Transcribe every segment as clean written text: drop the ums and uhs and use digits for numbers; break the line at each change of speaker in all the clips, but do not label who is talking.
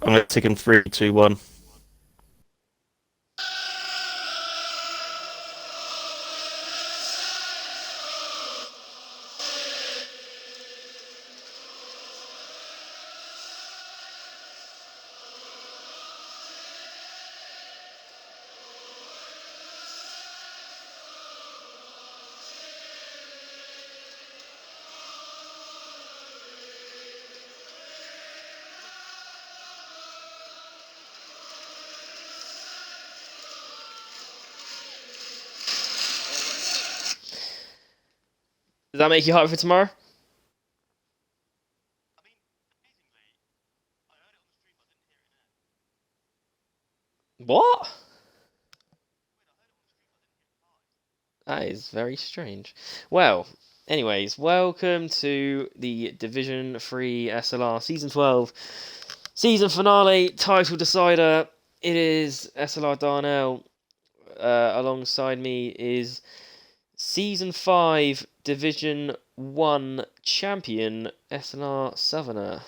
I'm going to take in 3, 2, 1.
Does that make you hyped for tomorrow? What? That is very strange. Well, anyways, welcome to the Division 3 SLR Season 12 Season Finale Title Decider. It is SLR Darnell. Alongside me is Season 5 Division 1 Champion SLR Southerner.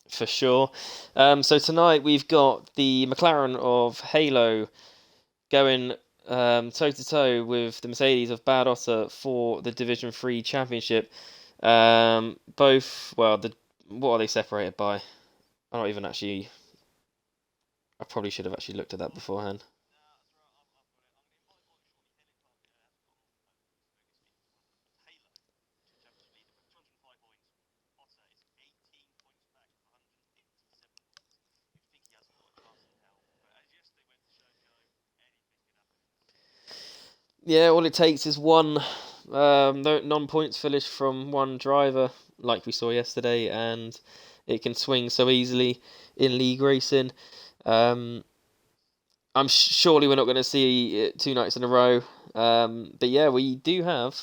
For sure. So tonight we've got the McLaren of Halo going toe to toe with the Mercedes of Bad Otter for the Division 3 Championship. Both, well, what are they separated by? I don't even actually. I probably should have actually looked at that beforehand. Yeah, all it takes is one non-points finish from one driver, like we saw yesterday, and it can swing so easily in league racing. Um, surely we're not going to see it 2 nights in a row. But yeah, we do have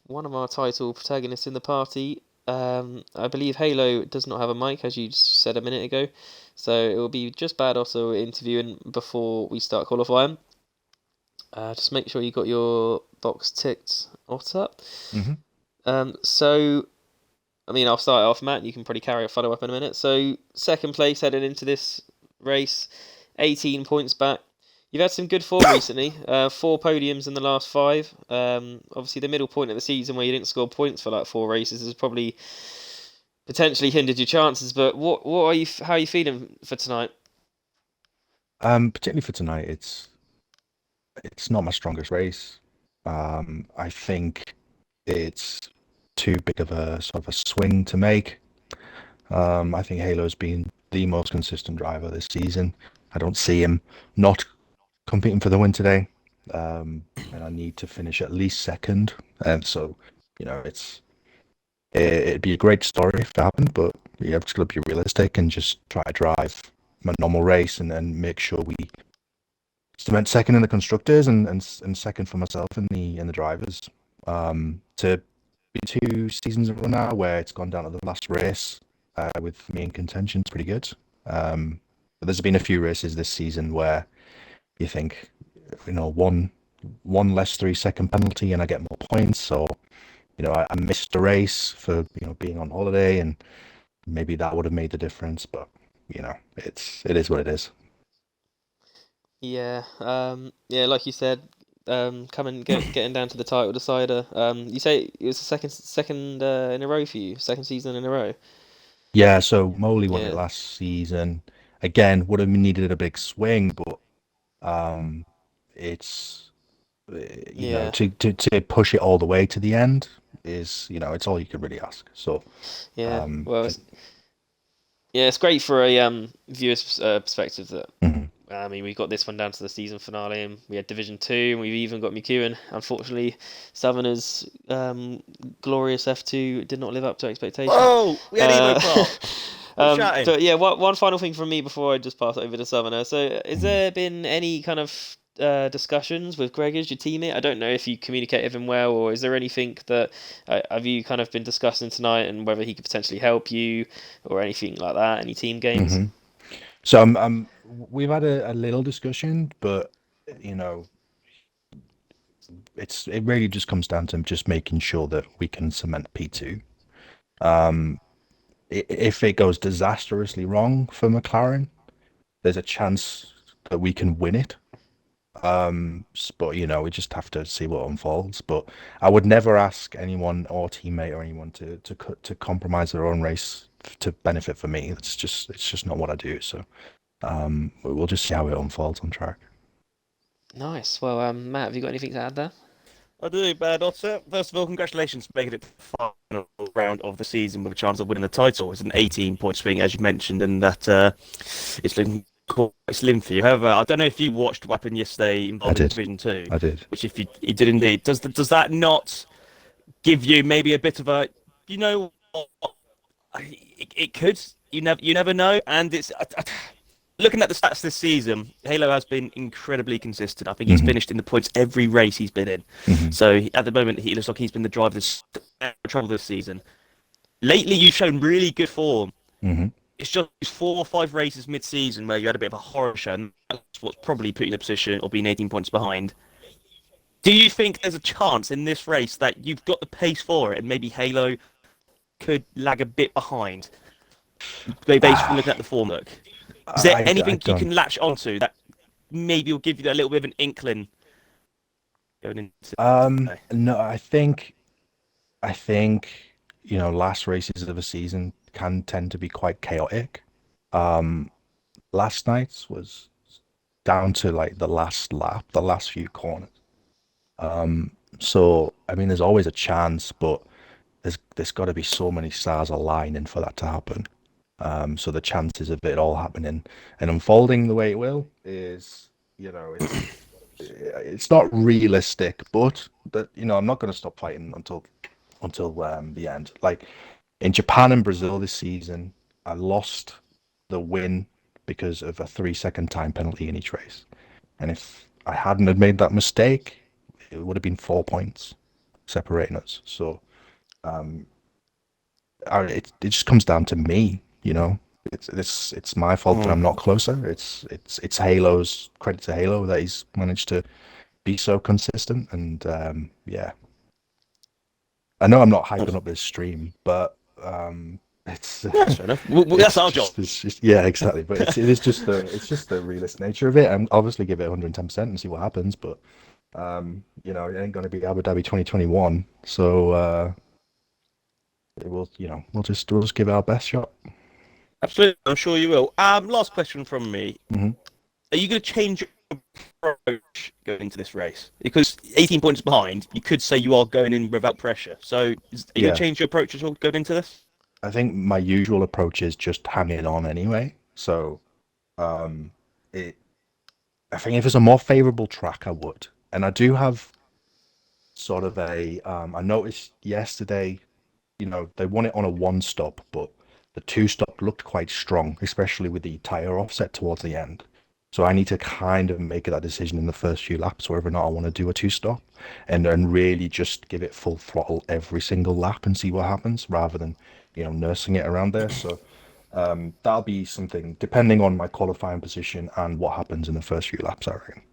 one of our title protagonists in the party. I believe Halo does not have a mic, as you said a minute ago, so it will be just Bad also interviewing before we start qualifying. Just make sure you got your box ticked, Otter.
Mm-hmm.
So, I mean, I'll start off, Matt. You can probably carry a follow up in a minute. So, second place heading into this race, 18 points back. You've had some good form recently. 4 podiums in the last five. Obviously, the middle point of the season where you didn't score points for like 4 races has probably potentially hindered your chances. But what are you? How are you feeling for tonight?
Particularly for tonight, it's not my strongest race. I think it's too big of a sort of a swing to make. I think Halo's been the most consistent driver this season. I don't see him not competing for the win today. And I need to finish at least second. And so, it'd be a great story if it happened, but you have to be realistic and just try to drive a normal race and then make sure we cement second in the constructors and second for myself in the drivers. To be 2 seasons in a row now where it's gone down to the last race with me in contention is pretty good. But there's been a few races this season where you think, one less 3 second penalty and I get more points. So, I missed a race for being on holiday and maybe that would have made the difference. But it is what it is.
Yeah, yeah, like you said, coming getting down to the title decider. You say it was the second in a row for you, second season in a row.
Yeah, so Moley won it
Yeah,
last season. Again, would have needed a big swing, but um, it's
yeah,
to push it all the way to the end is it's all you could really ask. So
yeah.
um,
Well,
I,
it's great for a viewer's perspective that
mhm.
I mean we've got this one down to the season finale, and we had Division 2, and we've even got McEwen. Unfortunately, Southerners' glorious F2 did not live up to expectations.
Whoa! We had emo
Uh,
clock! What's chatting?
but yeah, one final thing from me before I just pass it over to Southerner. So, has
Mhm.
there been any kind of discussions with Greg as your teammate? I don't know if you communicate with him well, or is there anything that have you kind of been discussing tonight, and whether he could potentially help you or anything like that? Any team games?
Hmm. So we've had a little discussion, but you know, it really just comes down to just making sure that we can cement P2. Um, if it goes disastrously wrong for McLaren, there's a chance that we can win it. But we just have to see what unfolds. But I would never ask anyone or teammate or anyone to compromise their own race to benefit for me. It's just not what I do. So we'll just see how it unfolds on track.
Nice. Well, Matt, have you got anything to add there?
I do, Bad Otter. First of all, congratulations for making it to the final round of the season with a chance of winning the title. It's an 18-point swing, as you mentioned, and that it's looking quite slim for you. However, I don't know if you watched what happened yesterday involving Division 2.
I did.
Which, if you did indeed, does that not give you maybe a bit of a, it could, you never know, and it's. Looking at the stats this season, Halo has been incredibly consistent. I think he's finished in the points every race he's been in. So at the moment, he looks like he's been the driver that's trouble this season. Lately, you've shown really good form. It's just 4 or 5 races mid-season where you had a bit of a horror show, and that's what's probably put you in a position of being 18 points behind. Do you think there's a chance in this race that you've got the pace for it, and maybe Halo could lag a bit behind, based on looking at the form look? Is there anything you can latch onto that maybe will give you that little bit of an inkling going into?
No, I think last races of a season can tend to be quite chaotic. Last night's was down to like the last lap, the last few corners. So I mean, there's always a chance, but there's got to be so many stars aligning for that to happen. So the chances of it all happening and unfolding the way it will is, it's not realistic, but that I'm not going to stop fighting until the end. Like in Japan and Brazil this season, I lost the win because of a 3-second time penalty in each race, and if I hadn't have made that mistake, it would have been 4 points separating us. So it just comes down to me. It's my fault that I'm not closer. It's Halo's credit to Halo that he's managed to be so consistent. And yeah, I know I'm not hyping up this stream, but it's
That's fair enough. Well, that's our job.
Yeah, exactly. But it's just the realistic nature of it. And obviously give it 110% and see what happens. But it ain't going to be Abu Dhabi 2021. So we'll just give it our best shot.
Absolutely, I'm sure you will. Last question from me.
Mm-hmm.
Are you going to change your approach going into this race? Because 18 points behind, you could say you are going in without pressure. So are you going to change your approach as well going into this?
I think my usual approach is just hanging on anyway. So I think if it's a more favourable track, I would. And I do have sort of I noticed yesterday, they won it on a 1-stop, but the 2-stop looked quite strong, especially with the tyre offset towards the end. So I need to kind of make that decision in the first few laps whether or not I want to do a 2-stop and really just give it full throttle every single lap and see what happens rather than, nursing it around there. So that'll be something depending on my qualifying position and what happens in the first few laps, I reckon.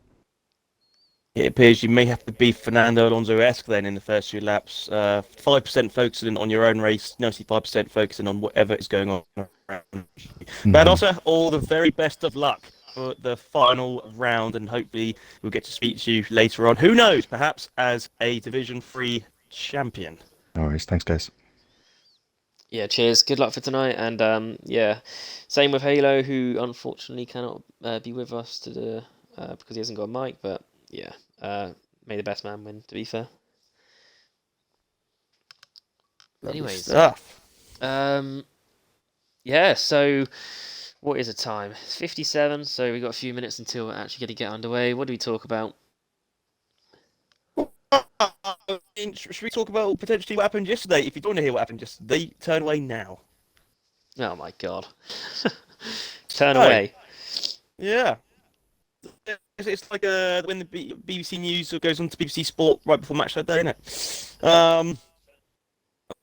It appears you may have to be Fernando Alonso-esque then in the first few laps. 5% focusing on your own race, 95% focusing on whatever is going on around you. But also, all the very best of luck for the final round, and hopefully we'll get to speak to you later on. Who knows, perhaps as a Division 3 champion.
No worries. Thanks, guys.
Yeah, cheers. Good luck for tonight. And yeah, same with Halo, who unfortunately cannot be with us because he hasn't got a mic. But yeah, may the best man win, to be fair. Anyways, yeah, so what is the time? It's 57, so we've got a few minutes until we're actually going to get underway. What do we talk about?
Should we talk about potentially what happened yesterday? If you don't want to hear what happened yesterday, turn away now.
Oh my god. Turn away.
Yeah. It's like when the BBC News goes on to BBC Sport right before match that day, isn't it?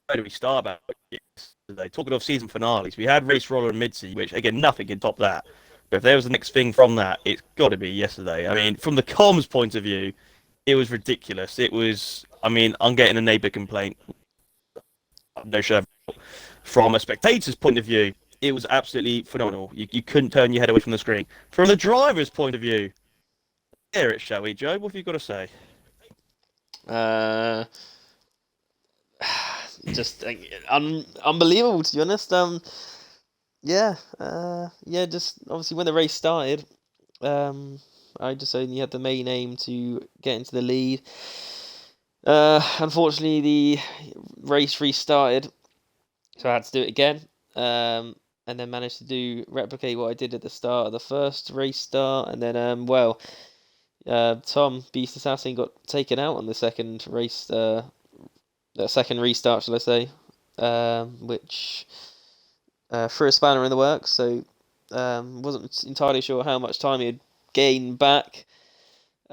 Where do we start about yesterday? Talking of season finales, we had Race Roller and Midsea, which again nothing can top that. But if there was the next thing from that, it's got to be yesterday. I mean, from the comms point of view, it was ridiculous. It was. I mean, I'm getting a neighbour complaint. No show. From a spectator's point of view, it was absolutely phenomenal. You couldn't turn your head away from the screen. From the driver's point of view, hear it, shall we, Joe? What have you got to say?
Just unbelievable, to be honest. Yeah. Just obviously when the race started, I just only had the main aim to get into the lead. Unfortunately, the race restarted, so I had to do it again. And then managed to replicate what I did at the start of the first race start, and then Tom Beast Assassin got taken out on the second race, the second restart, shall I say, which threw a spanner in the works. So wasn't entirely sure how much time he'd gain back.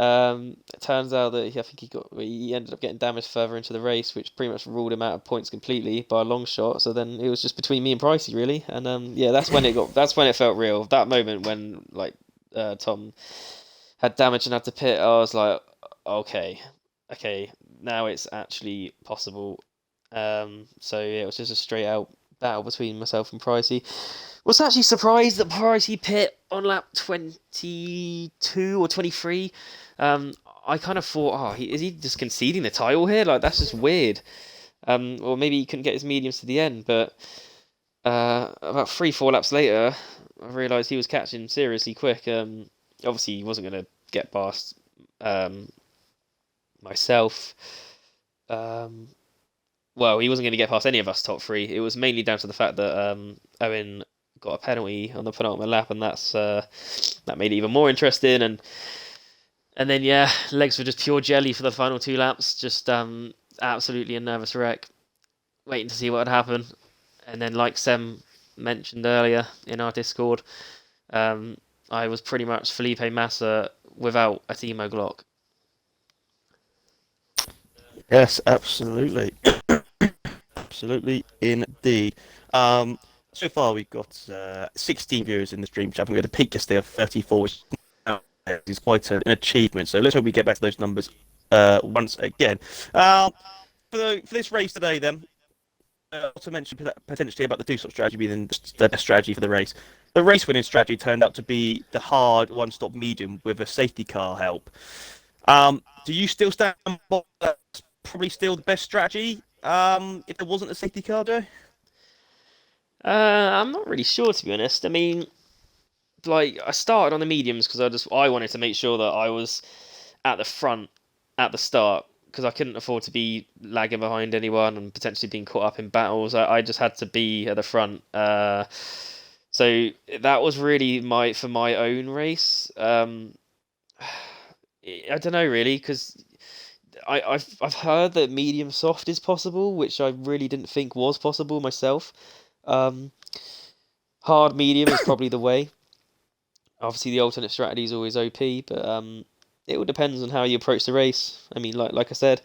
It turns out that I think he ended up getting damaged further into the race, which pretty much ruled him out of points completely by a long shot. So then it was just between me and Pricey, really. And that's when it felt real. That moment when Tom had damage and had to pit, I was like, okay, now it's actually possible. So yeah, it was just a straight out battle between myself and Pricey. Was actually surprised that Pricey pit on lap 22 or 23. I kind of thought, is he just conceding the title here? Like, that's just weird. Or maybe he couldn't get his mediums to the end. But about 3-4 laps later, I realised he was catching seriously quick. Obviously, he wasn't going to get past myself. Well, he wasn't going to get past any of us top three. It was mainly down to the fact that Owen got a penalty on the penultimate lap, and that made it even more interesting. And then legs were just pure jelly for the final 2 laps. Just absolutely a nervous wreck, waiting to see what would happen. And then, like Sem mentioned earlier in our Discord, I was pretty much Felipe Massa without a Timo Glock.
Yes, absolutely. Absolutely, indeed. So far, we've got 16 viewers in the stream chat. We had a peak yesterday of 34, which is quite an achievement. So let's hope we get back to those numbers once again. For this race today, then, also mentioned potentially about the two-stop strategy being the best strategy for the race. The race-winning strategy turned out to be the hard one-stop medium with a safety car help. Do you still stand by that's probably still the best strategy if there wasn't a safety car, Joe?
I'm not really sure, to be honest. I mean, like, I started on the mediums because I wanted to make sure that I was at the front at the start, because I couldn't afford to be lagging behind anyone and potentially being caught up in battles. I just had to be at the front. So that was really for my own race. I don't know, really, because I've heard that medium soft is possible, which I really didn't think was possible myself. Hard medium is probably the way. Obviously, the alternate strategy is always OP, but it all depends on how you approach the race. I mean, like I said,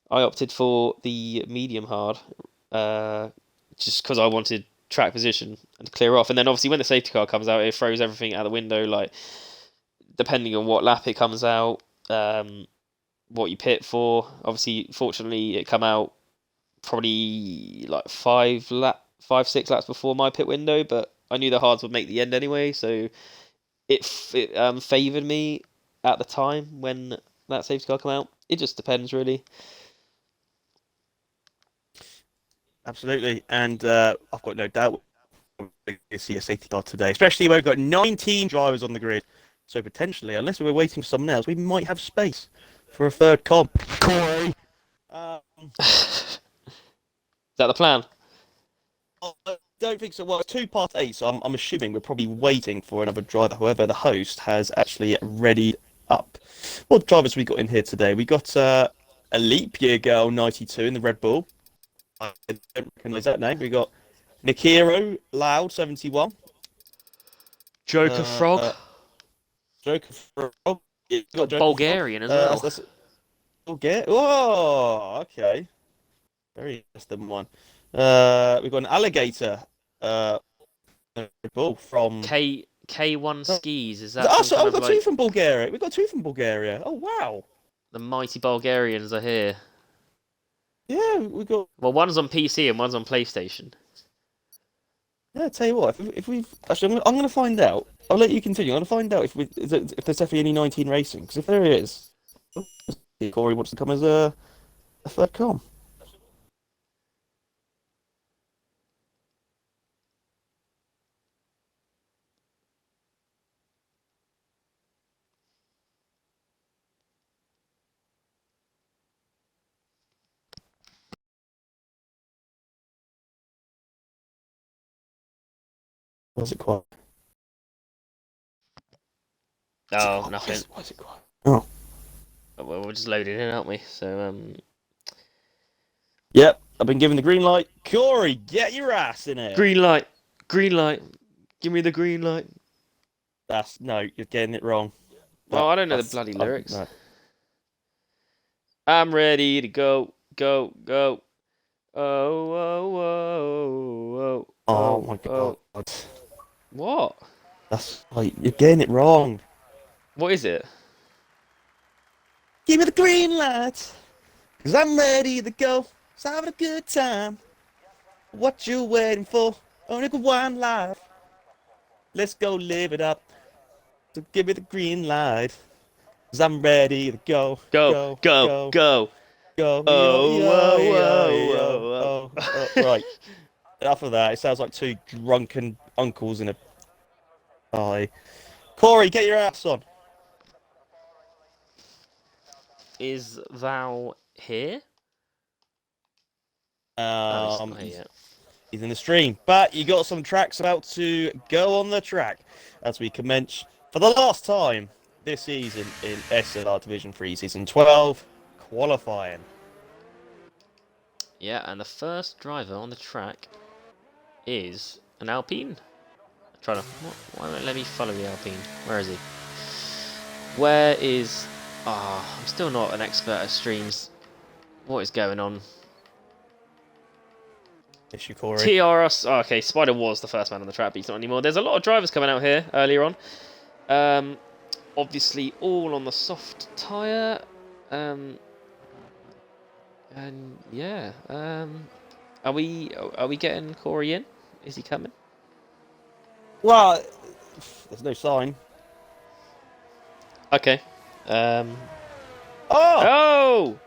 I opted for the medium hard just because I wanted track position and to clear off. And then obviously when the safety car comes out, it throws everything out the window. Like, depending on what lap it comes out, what you pit for. Obviously, fortunately, it come out probably like 5-6 laps before my pit window, but I knew the hards would make the end anyway, so it favoured me at the time when that safety car come out. It just depends, really.
Absolutely, and I've got no doubt we'll see a safety car today, especially when we've got 19 drivers on the grid. So potentially, unless we're waiting for someone else, we might have space for a third comp. Corey.
Is that the plan?
I don't think so. Well, it's 2 part 8, so I'm assuming we're probably waiting for another driver. However, the host has actually readied up. What drivers we got in here today? We got a Leap Year Girl 92 in the Red Bull. I don't recognise that name. We got Nikiro Loud 71.
Joker Frog.
Joker for you got Joker
Bulgarian as well.
That's Bulgaria. Oh, okay. Very interesting one. We've got an alligator. Bull from
K1 skis. Is that
Oh,
some
so
kind
we've
of
got two
like
from Bulgaria. We've got two from Bulgaria. Oh wow.
the mighty Bulgarians are here?
Yeah, we got.
Well, one's on PC and one's on PlayStation.
Yeah, tell you what. If we've actually, I'm gonna find out. I'll let you continue. I'm gonna find out if there's definitely any 19 racing. Because if there is, Corey wants to come as a third com. What's it quiet?
Oh, nothing.
Why is it quiet? Oh.
Well, we're just loading in, aren't we? So
Yep, I've been given the green light. Corey, get your ass in here.
green light, give me the green light.
No, you're getting it wrong.
Oh, I don't know the bloody lyrics.
No.
I'm ready to go. Oh, oh, oh, oh.
Oh my god.
What?
That's like you're getting it wrong.
What is it?
Give me the green light, cause I'm ready to go. Just having a good time. What you waiting for? Only good one life. Let's go live it up. So give me the green light, cause I'm ready to go.
Go.
Go. Oh. Right. Enough of that. It sounds like two drunken uncles in a pie. Corey, get your ass on.
Is thou here? He's not here yet.
He's in the stream, but you got some tracks about to go on the track as we commence for the last time this season in SLR Division 3 Season 12 qualifying.
Yeah, and the first driver on the track is an Alpine. Why won't it let me follow the Alpine? Where is he? Where is... I'm still not an expert at streams. What is going on?
Issue Corey.
TRS... Oh, okay, Spider was the first man on the track, but he's not anymore. There's a lot of drivers coming out here earlier on. Obviously, all on the soft tyre. And yeah. Are we getting Corey in? Is he coming?
Well, there's no sign.
Okay.
Oh!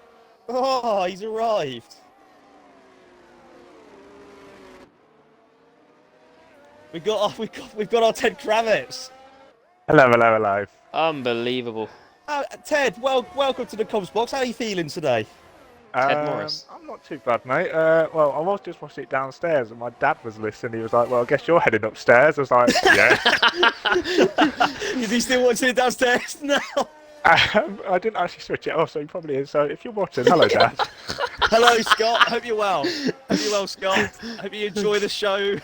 Oh!
He's arrived. We've got our Ted Kravitz.
Hello.
Unbelievable.
Ted, welcome to the Comms Box. How are you feeling today?
Ted Morris.
I'm not too bad, mate. Well, I was just watching it downstairs, and my dad was listening. He was like, "Well, I guess you're heading upstairs." I was like, "Yeah."
Is he still watching it downstairs now?
I didn't actually switch it off, so he probably is. So if you're watching, hello, Dad.
Hello, Scott. Hope you're well. Hope you're well, Scott. Hope you enjoy the show.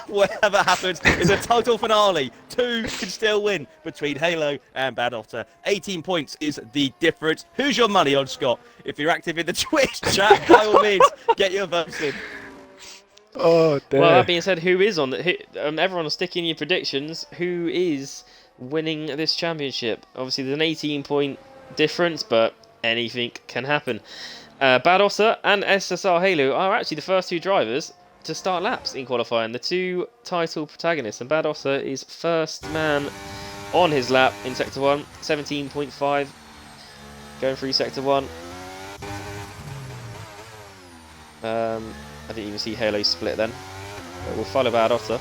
Whatever happens, it's a total finale. Two can still win between Halo and Bad Otter. 18 points is the difference. Who's your money on, Scott? If you're active in the Twitch chat, by all means, get your votes in.
Oh, dear.
Well, that being said, who is on the... everyone stick in your predictions. Who is winning this championship? Obviously, there's an 18-point difference, but anything can happen. Bad Otter and SSR Halo are actually the first two drivers to start laps in qualifying, the two title protagonists, and Bad Otter is first man on his lap in Sector 1, 17.5, going through Sector 1. I didn't even see Halo split then, but we'll follow Bad Otter.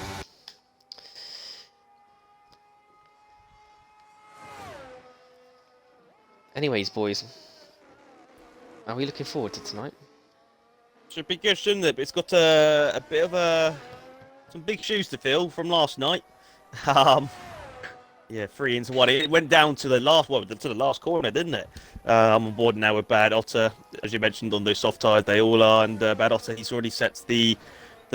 Anyways, boys, are we looking forward to tonight?
Should be good, shouldn't it? But it's got a bit of some big shoes to fill from last night. Yeah, 3 into 1. It went down to the last corner, didn't it? I'm on board now with Bad Otter, as you mentioned on those soft tyres. They all are, and Bad Otter, he's already set the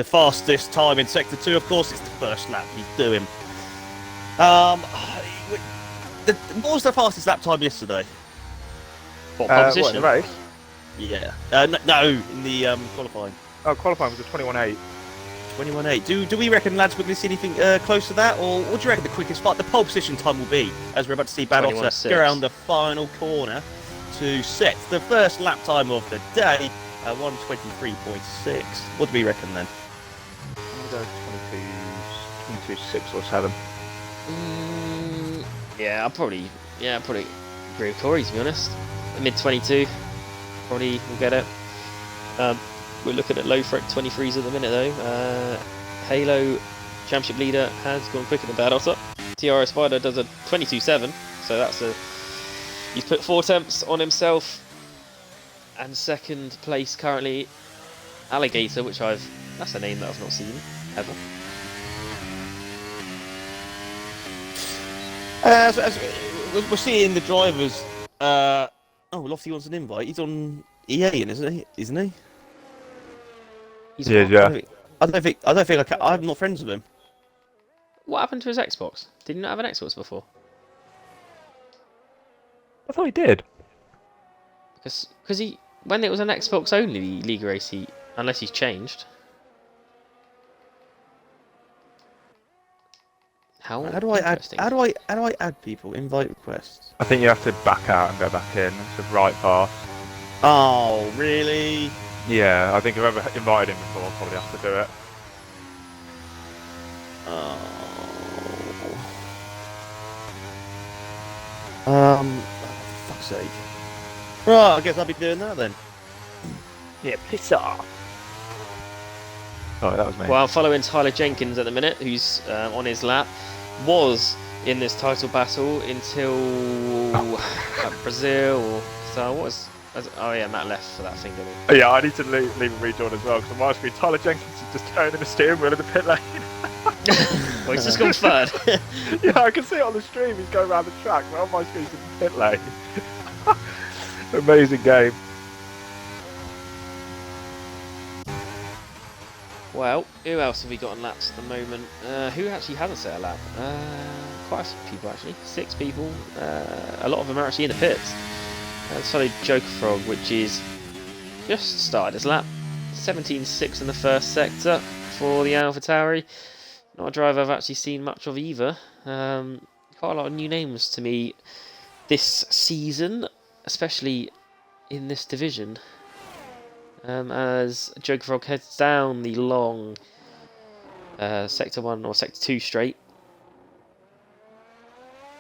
fastest time in Sector 2. Of course, it's the first lap he's doing. what was the fastest lap time yesterday?
What pole
What, in
position?
the race?
Yeah. No, in the qualifying.
Oh, qualifying was a 21.8.
21.8. Do we reckon, lads, we're going to see anything close to that, or what do you reckon the quickest the pole position time will be? As we're about to see Bad Otter
21.6.
go around the final corner to set the first lap time of the day at 1:23.6. What do we reckon then?
I'm going 22.6 or 7.
Yeah, I'll probably agree with Corey, to be honest. Mid 22, probably will get it. We're looking at low front 23s at the minute though. Halo Championship leader has gone quicker than Bad Otter. TRS Spider does a 22.7, so he's put 4 attempts on himself. And second place currently Alligator, that's a name that I've not seen ever.
As we're seeing the drivers. Lofty wants an invite. He's on EA, isn't he?
Yeah.
I don't think I'm not friends with him.
What happened to his Xbox? Did he not have an Xbox before?
I thought he did.
Because when it was an Xbox only League Race, unless he's changed. How
do I add people? Invite requests.
I think you have to back out and go back in. It's a right path.
Oh, really?
Yeah, I think whoever invited him before probably has to do it.
Oh. For fuck's sake. Right, I guess I'll be doing that then.
Yeah, piss off. Oh, that was me.
Well, I'm following Tyler Jenkins at the minute, who's on his lap. Was in this title battle until Brazil. So what was? Oh yeah, Matt left for that thing, didn't he?
Yeah, I need to leave and rejoin as well because on my screen Tyler Jenkins is just turning the steering wheel in the pit lane.
Well, he's just gone third.
Yeah, I can see it on the stream. He's going around the track, but on my screen he's in the pit lane. Amazing game.
Well, who else have we got on laps at the moment? Who actually hasn't set a lap? Quite a few people actually. 6 people. A lot of them are actually in the pits. Followed Joker Frog, which is just started his lap. 17.6 in the first sector for the AlphaTauri. Not a driver I've actually seen much of either. Quite a lot of new names to me this season, especially in this division. As Joker Frog heads down the long Sector 1 or Sector 2 straight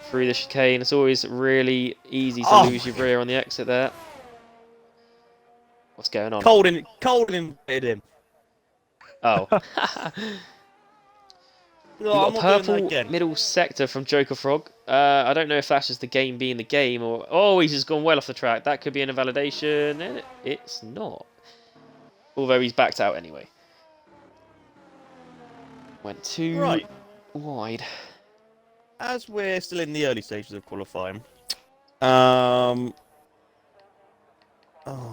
through the chicane. It's always really easy to lose your rear on the exit there. What's going on?
Colden invited him.
Oh.
No,
You've
I'm
got a
not doing that
purple
again.
middle sector from Joker Frog. I don't know if that's just the game being the game or... Oh, he's just gone well off the track. That could be an invalidation. And it's not. Although he's backed out anyway. Went too wide.
As we're still in the early stages of qualifying, I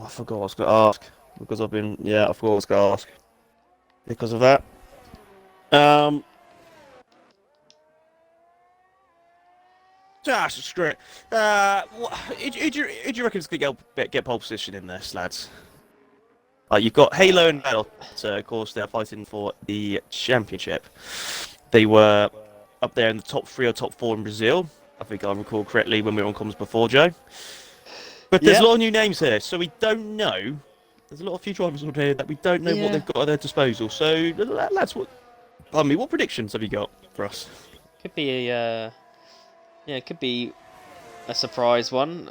forgot what I was going to ask because I forgot what I was going to ask because of that. Screw it. Who do you reckon is going to get pole position in this, lads? You've got Halo and Battle, so of course they're fighting for the championship. They were up there in the top 3 or top 4 in Brazil. I think I recall correctly when we were on comms before, Joe. But there's a lot of new names here, so we don't know. There's a lot of few drivers on here that we don't know what they've got at their disposal. So, lads, what predictions have you got for us?
Could be it could be a surprise one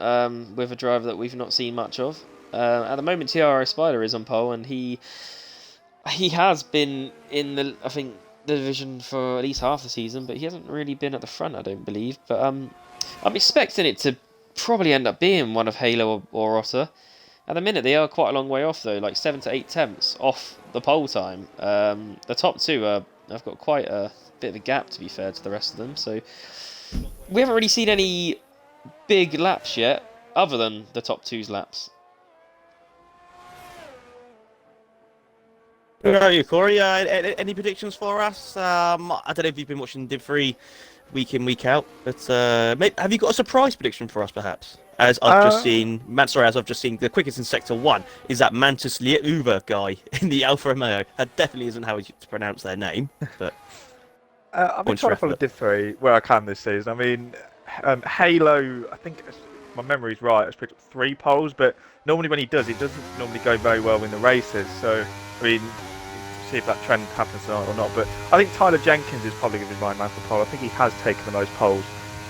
with a driver that we've not seen much of. At the moment, TRS Spider is on pole, and he has been in the division for at least half the season, but he hasn't really been at the front, I don't believe. But I'm expecting it to probably end up being one of Halo or Otter. At the minute, they are quite a long way off though, like 7 to 8 tenths off the pole time. The top 2 have got quite a bit of a gap, to be fair to the rest of them. So we haven't really seen any big laps yet, other than the top 2's laps.
Where are you, Corey? Any predictions for us? I don't know if you've been watching Div 3 week in, week out. But have you got a surprise prediction for us, perhaps? As I've just seen, as I've just seen, the quickest in Sector 1 is that Mantis Liuva guy in the Alfa Romeo. That definitely isn't how you pronounce their name, but...
I've been trying to follow Diff3 where I can this season. I mean, Halo, I think my memory's right, has picked up 3 poles, but normally when he does, it doesn't normally go very well in the races. So, I mean, see if that trend happens or not. But I think Tyler Jenkins is probably going to be my man for pole. I think he has taken the most poles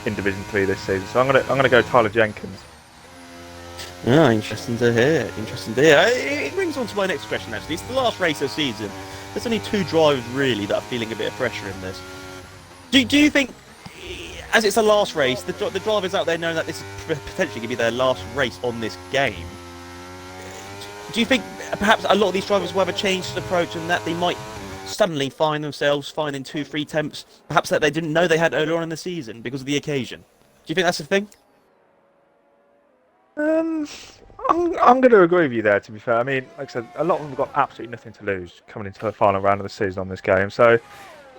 in Division 3 this season. So I'm gonna go Tyler Jenkins.
Ah, interesting to hear. Interesting to hear. It brings on to my next question, actually. It's the last race of the season. There's only 2 drivers, really, that are feeling a bit of pressure in this. Do you think, as it's the last race, the drivers out there know that this is potentially going to be their last race on this game? Do you think perhaps a lot of these drivers will have a changed approach and that they might suddenly find themselves finding 2-3 temps, perhaps that they didn't know they had earlier on in the season because of the occasion? Do you think that's a thing?
I'm going to agree with you there, to be fair. I mean, like I said, a lot of them have got absolutely nothing to lose coming into the final round of the season on this game. So,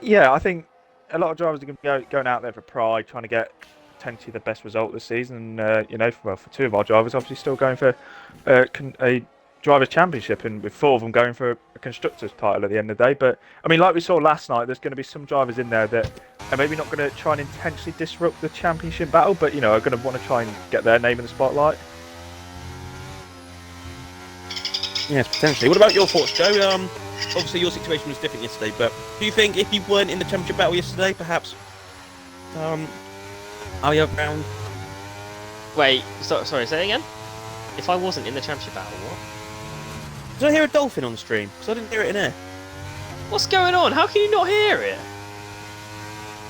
yeah, I think a lot of drivers are going to be going out there for pride, trying to get potentially the best result this season. For 2 of our drivers, obviously still going for a drivers' championship, and with 4 of them going for a constructors' title at the end of the day. But I mean, like we saw last night, there's going to be some drivers in there that are maybe not going to try and intentionally disrupt the championship battle, but are going to want to try and get their name in the spotlight.
Yes, potentially. What about your thoughts, Joe? Obviously your situation was different yesterday, but do you think if you weren't in the championship battle yesterday, perhaps are you around?
Wait, sorry, say it again? If I wasn't in the championship battle, what?
Did I hear a dolphin on the stream? Because I didn't hear it in here.
What's going on? How can you not hear it?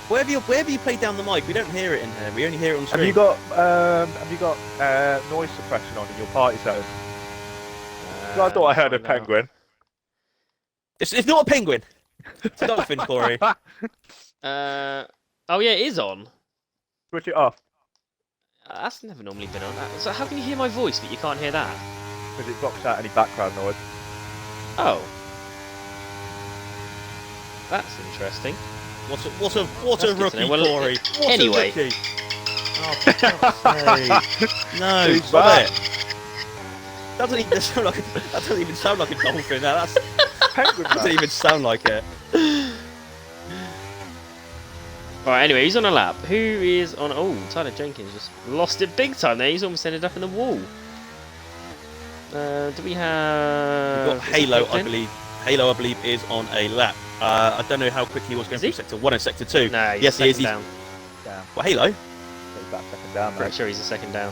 Wherever you play down the mic, we don't hear it in here. We only hear it on the stream.
Have you got noise suppression on in your party setting? I thought I heard a penguin.
It's not a penguin. It's a dolphin, Corey.
Oh yeah, it is on.
Switch it off.
That's never normally been on. So how can you hear my voice but you can't hear that?
Because it blocks out any background noise.
Oh. That's interesting.
What a rookie,
well,
Corey.
Anyway.
A rookie. Oh, for God's sake. No, stop it. That doesn't even sound like a dolphin. That doesn't even sound like it.
Right, anyway, he's on a lap. Who is on... Oh, Tyler Jenkins just lost it big time there. He's almost ended up in the wall. Do we have...
We've got Halo, I believe. Halo, I believe, is on a lap. I don't know how quickly he was going through Sector 1 and Sector 2.
No, he's
yes, he is.
down.
What, Halo?
He's back second down, mate.
Pretty sure he's a second down.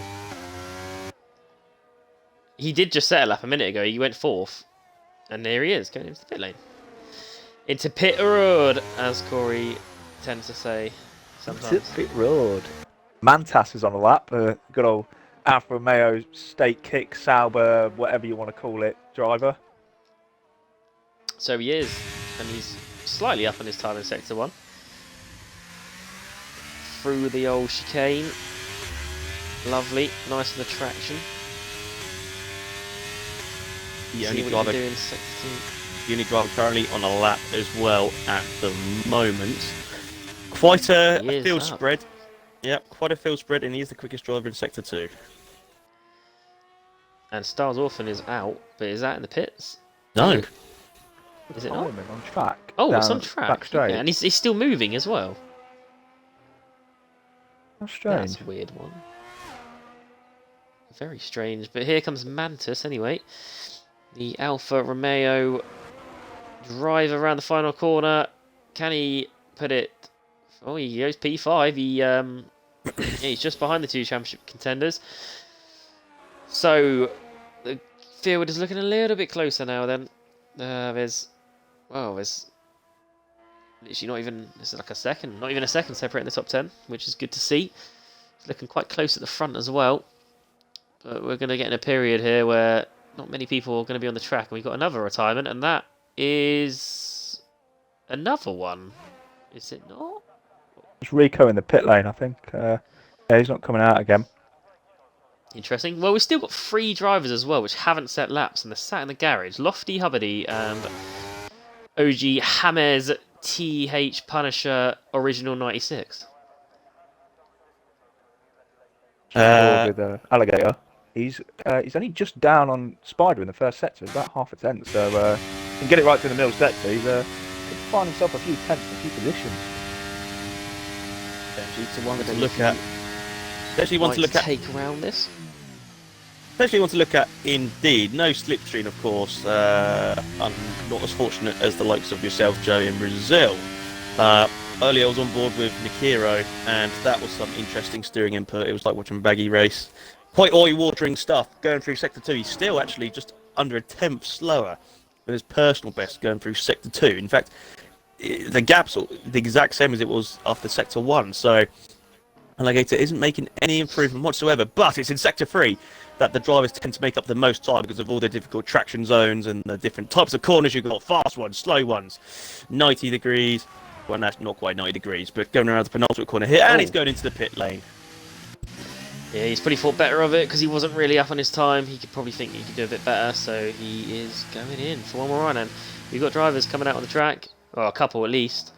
He did just set a lap a minute ago. He went 4th. And there he is, going into the pit lane. Into pit road, as Corey tends to say sometimes.
Pit road. Mantas is on the lap. Good old Alfa Romeo state kick, Sauber, whatever you want to call it, driver.
So he is. And he's slightly up on his time in Sector 1. Through the old chicane. Lovely. Nice for the traction.
The only driver currently on a lap as well at the moment. Quite a field spread. Yep, quite a field spread, and he is the quickest driver in Sector 2.
And Stars Orphan is out, but is that in the pits?
No.
Is it not?
On track.
Oh, it's on track.
Back straight.
Yeah, and he's still moving as well.
How strange.
That's a weird one. Very strange. But here comes Mantis anyway. The Alfa Romeo driver around the final corner. Can he put it... Oh, he goes P5. He's just behind the 2 championship contenders. So the field is looking a little bit closer now then. There's literally not even... It's like a second. Not even a second separating the top 10, which is good to see. It's looking quite close at the front as well. But we're going to get in a period here where not many people are going to be on the track. And we've got another retirement, and that is another one. Is it not?
It's Rico in the pit lane, I think. Yeah, he's not coming out again.
Interesting. Well, we've still got 3 drivers as well, which haven't set laps, and they're sat in the garage. Lofty Hubbardie and OG James TH Punisher Original 96.
board with Alligator. He's only just down on Spider in the first sector, about half a tenth. So he can get it right to the middle sector. He's could find himself a few tenths, a few positions.
Actually, one to look at. Actually, want to look at.
Take around this.
Especially want to look at, indeed, no slipstream, of course. I'm not as fortunate as the likes of yourself, Joe, in Brazil. Earlier I was on board with Nikiro, and that was some interesting steering input. It was like watching a baggy race. Quite eye-watering stuff. Going through Sector 2, he's still actually just under a tenth slower than his personal best going through Sector 2. In fact, the gap's the exact same as it was after Sector 1, so Alligator isn't making any improvement whatsoever, but it's in Sector 3 that the drivers tend to make up the most time because of all the difficult traction zones and the different types of corners. You've got fast ones, slow ones, 90 degrees. Well, that's not quite 90 degrees, but going around the penultimate corner here, and he's going into the pit lane.
Yeah, he's probably thought better of it because he wasn't really up on his time. He could probably think he could do a bit better, so he is going in for one more run. And we've got drivers coming out on the track, well, a couple at least.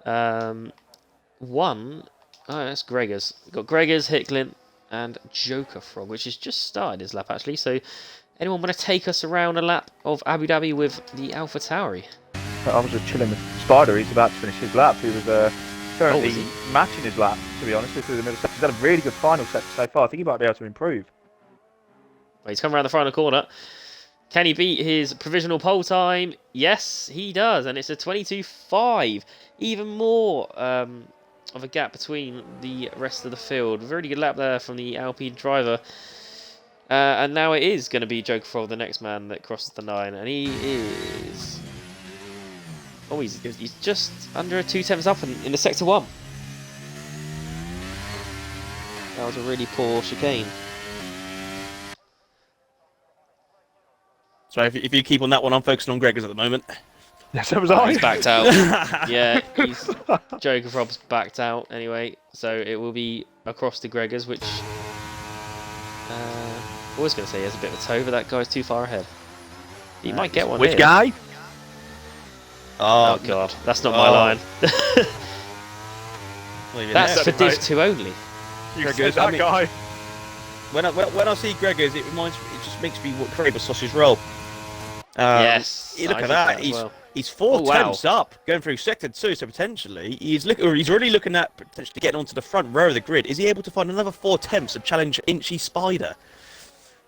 One, that's Gregor's. We've got Gregor's, Hicklin, and Joker Frog, which has just started his lap actually. So, anyone want to take us around a lap of Abu Dhabi with the Alpha Tauri?
I was just chilling with Spider. He's about to finish his lap. He was currently matching his lap, to be honest, through the middle sector. He's had a really good final sector so far. I think he might be able to improve.
Well, he's come around the final corner. Can he beat his provisional pole time? Yes, he does, and it's a 22.5. Even more of a gap between the rest of the field. Very good lap there from the Alpine driver. And now it is going to be Joker Frog, the next man that crosses the 9. And he is... Oh, he's just under 2 tenths up in the Sector 1. That was a really poor chicane.
So if you keep on that one, I'm focusing on Gregor's at the moment.
Yes, so was I.
He's backed out. Yeah, Joker Frog's backed out anyway. So it will be across to Gregor's, which... I was going to say he has a bit of a toe, but that guy's too far ahead. He might get one.
Which
here.
guy?
Oh god, that's not my line. That's for Div 2 only.
Gregor's, that guy.
When I see Gregor's, it just makes me crave a sausage roll.
Yes.
You look at that. He's 4 tenths up going through Sector 2, so potentially he's already looking at potentially getting onto the front row of the grid. Is he able to find another 4 tenths and challenge Inchy Spider?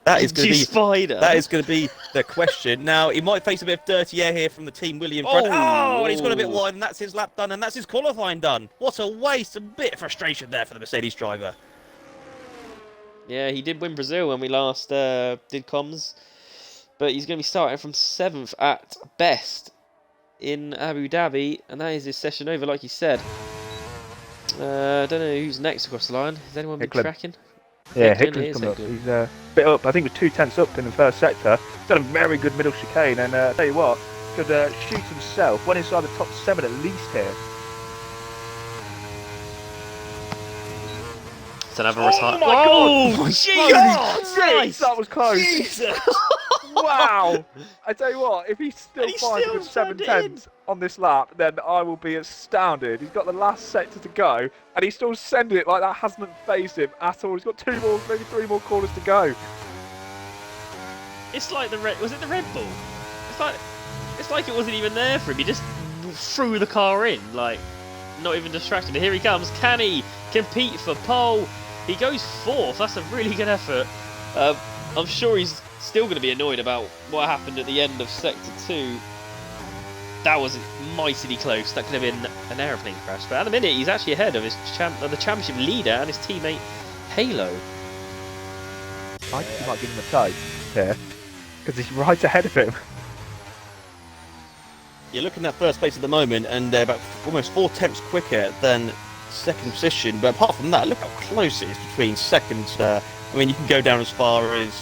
That is going to be the question. Now, he might face a bit of dirty air here from the Team William front. Oh, and he's got a bit wide, and that's his lap done, and that's his qualifying done. What a waste. A bit of frustration there for the Mercedes driver.
Yeah, he did win Brazil when we last did comms, but he's going to be starting from 7th at best in Abu Dhabi, and that is his session over, like you said. I don't know who's next across the line. Has anyone been tracking?
Yeah, Hicklin's coming up. He's a bit up. I think it was 2 tenths up in the first sector. He's done a very good middle chicane, and I tell you what, could shoot himself. Went inside the top 7 at least here.
It's another retire.
Oh my god!
Jesus!
That was close. Jesus. Wow! I tell you what, if he still finds a good 7 tenths on this lap, then I will be astounded. He's got the last sector to go, and he's still sending it like that hasn't phased him at all. He's got 2 more, maybe 3 more corners to go.
It's like was it the Red Bull? It's like it wasn't even there for him. He just threw the car in, like not even distracted. Here he comes. Can he compete for pole? He goes 4th. That's a really good effort. I'm sure he's still going to be annoyed about what happened at the end of Sector 2. That was mightily close. That could have been an aeroplane crash. But at the minute, he's actually ahead of the championship leader and his teammate Halo.
I think he might give him a toe here, because he's right ahead of him.
You're looking at first place at the moment, and they're about almost 4 tenths quicker than second position. But apart from that, look how close it is between seconds. I mean, you can go down as far as...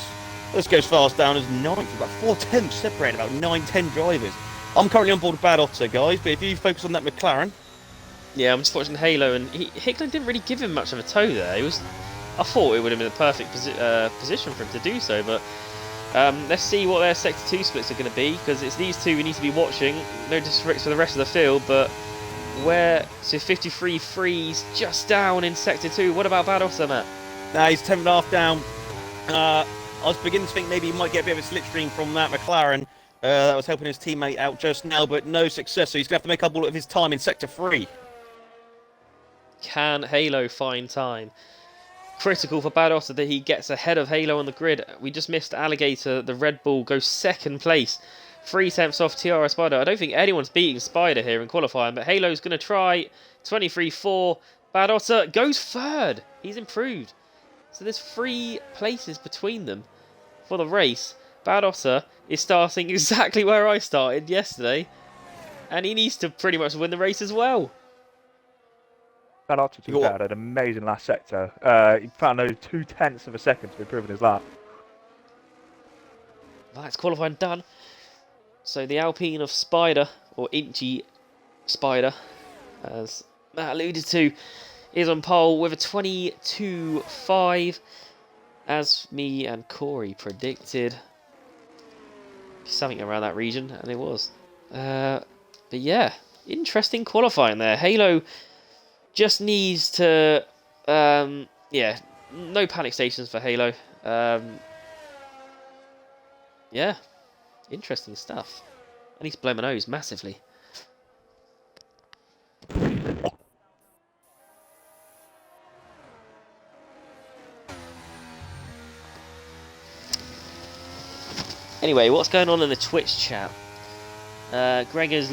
Let's go as far as down as 9th. About 4 tenths separated, about 9-10 drivers. I'm currently on board with Bad Otter, guys, but if you focus on that McLaren...
Yeah, I'm just watching Halo, and Hicklin didn't really give him much of a toe there. I thought it would have been a perfect position for him to do so, but let's see what their Sector 2 splits are going to be, because it's these two we need to be watching. No disrespect for the rest of the field, but so 53 frees just down in Sector 2. What about Bad Otter, Matt?
He's 10.5 down. I was beginning to think maybe he might get a bit of a slipstream from that McLaren. That was helping his teammate out just now, but no success. So he's going to have to make up all of his time in Sector 3.
Can Halo find time? Critical for Bad Otter that he gets ahead of Halo on the grid. We just missed Alligator. The Red Bull goes second place. 3 tenths off Tiara Spider. I don't think anyone's beating Spider here in qualifying, but Halo's going to try. 23.4. Bad Otter goes third. He's improved. So there's 3 places between them for the race. Bad Otter is starting exactly where I started yesterday, and he needs to pretty much win the race as well.
That Archer had an amazing last sector. He found those 0.2 of a second to improve his lap.
That's qualifying done. So the Alpine of Spider, or Inchy Spider, as Matt alluded to, is on pole with a 22.5, as me and Corey predicted. Something around that region, and it was. But yeah, interesting qualifying there. Halo just needs to, yeah, no panic stations for Halo. Yeah, interesting stuff. I need to blow my nose massively. Anyway, what's going on in the Twitch chat? Gregors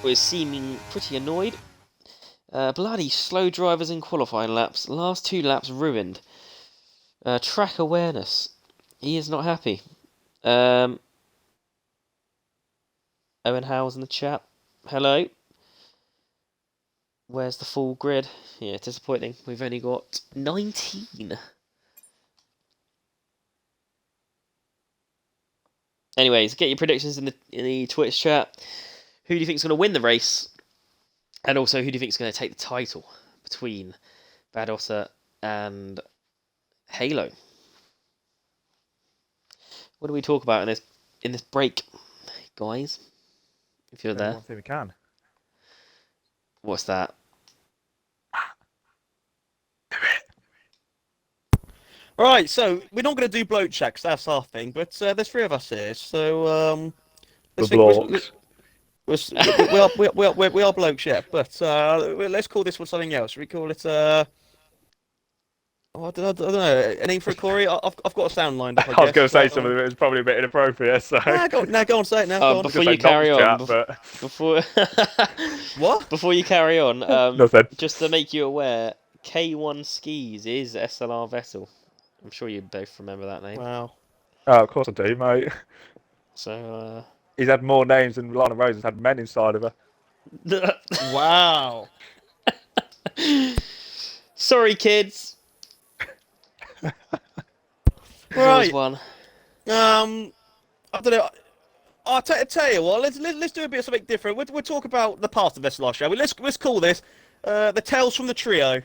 was seeming pretty annoyed. Bloody slow drivers in qualifying laps. Last 2 laps ruined. Track awareness. He is not happy. Owen Howell's in the chat. Hello. Where's the full grid? Yeah, disappointing. We've only got 19. Anyways, get your predictions in the Twitch chat. Who do you think is going to win the race? And also, who do you think is going to take the title between Bad Otter and Halo? What do we talk about in this break, guys? If you're there.
One thing we can.
What's that?
Right, so we're not going to do bloke checks. That's our thing. But there's 3 of us here, so let's we are blokes, yeah. But let's call this one something else. We call it I don't know. A name for a Corey? I've got a sound lined up.
I was going to say something that was probably a bit inappropriate. So
go on, say it now. Go on.
Before you carry on, before
what?
Before you carry on,
Nothing.
Just to make you aware, K1 Skis is SLR Vettel. I'm sure you both remember that name.
Wow.
Oh, of course I do, mate.
So
he's had more names than Lana Rose has had men inside of her.
Wow.
Sorry, kids.
Right.
One.
I don't know. I'll tell you what. Let's do a bit of something different. We'll talk about the past of SLR, shall we? Let's call this the Tales from the Trio.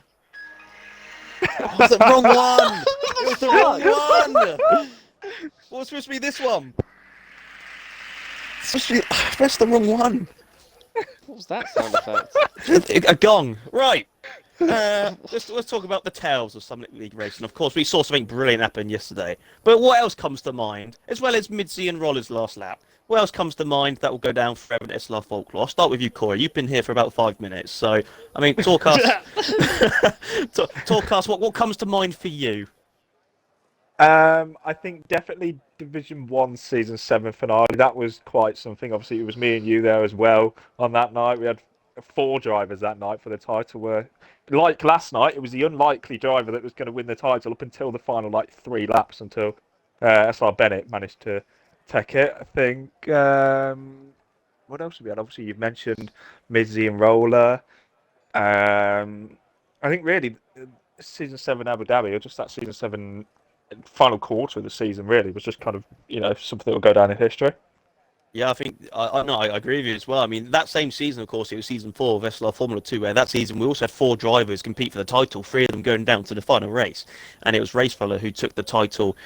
Oh, was the wrong one. It was the wrong one. What was supposed to be this one? Press the wrong one.
What was that sound effect?
A gong. Right. Let's talk about the tales of Summit League racing. Of course, we saw something brilliant happen yesterday. But what else comes to mind, as well as Midzi and Roller's last lap? What else comes to mind that will go down forever in SLR folklore? I'll start with you, Corey. You've been here for about 5 minutes, so I mean, talk us. Talk us. What comes to mind for you?
I think definitely Division 1 Season 7 finale. That was quite something. Obviously, it was me and you there as well on that night. We had 4 drivers that night for the title. Like last night, it was the unlikely driver that was going to win the title up until the final 3 laps, until SR Bennett managed to take it. I think. What else have we had? Obviously, you've mentioned Midzi and Roller. I think really Season 7 Abu Dhabi, or just that Season 7 final quarter of the season, really was just kind of something that will go down in history.
Yeah, I think I agree with you as well. I mean, that same season, of course, it was season 4 of SLR Formula 2, where that season we also had 4 drivers compete for the title, 3 of them going down to the final race, and it was Racefeller who took the title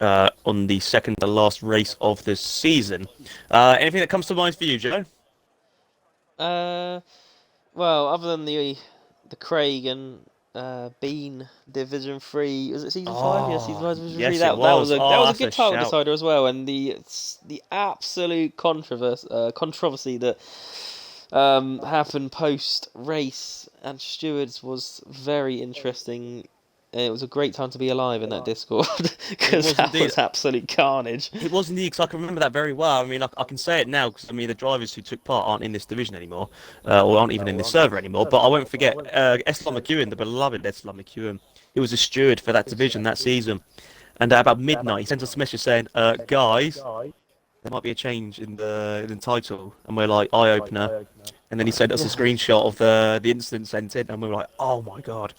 on the second to last race of the season. Anything that comes to mind for you, Joe?
Well, other than the Craig and Bean Division 3. Was it Season 5? Yeah, Season 5 Division
yes,
3.
it
That
was.
was
Oh,
that was a
that's
good
a
title
shout.
decider as well, and the absolute controversy that happened post race and stewards was very interesting. It was a great time to be alive in that Discord because that was absolute carnage.
It was indeed, because I can remember that very well. I mean, I can say it now because, I mean, the drivers who took part aren't in this division anymore, or aren't even in this server anymore, but I won't forget SLR McEwen, the beloved SLR McEwen. He was a steward for that division that season. And at about midnight, he sent us a message saying, guys, there might be a change in the title. And we're like, eye-opener. And then he sent us a screenshot of the incident sent in, and we were like, oh my god,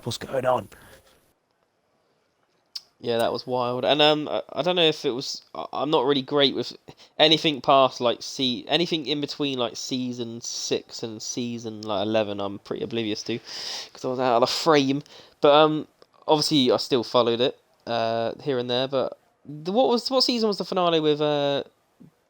what's going on?
Yeah, that was wild. And I don't know if it was. I'm not really great with anything past like anything in between like season 6 and season like 11. I'm pretty oblivious to because I was out of the frame. But obviously I still followed it here and there. But what season was the finale with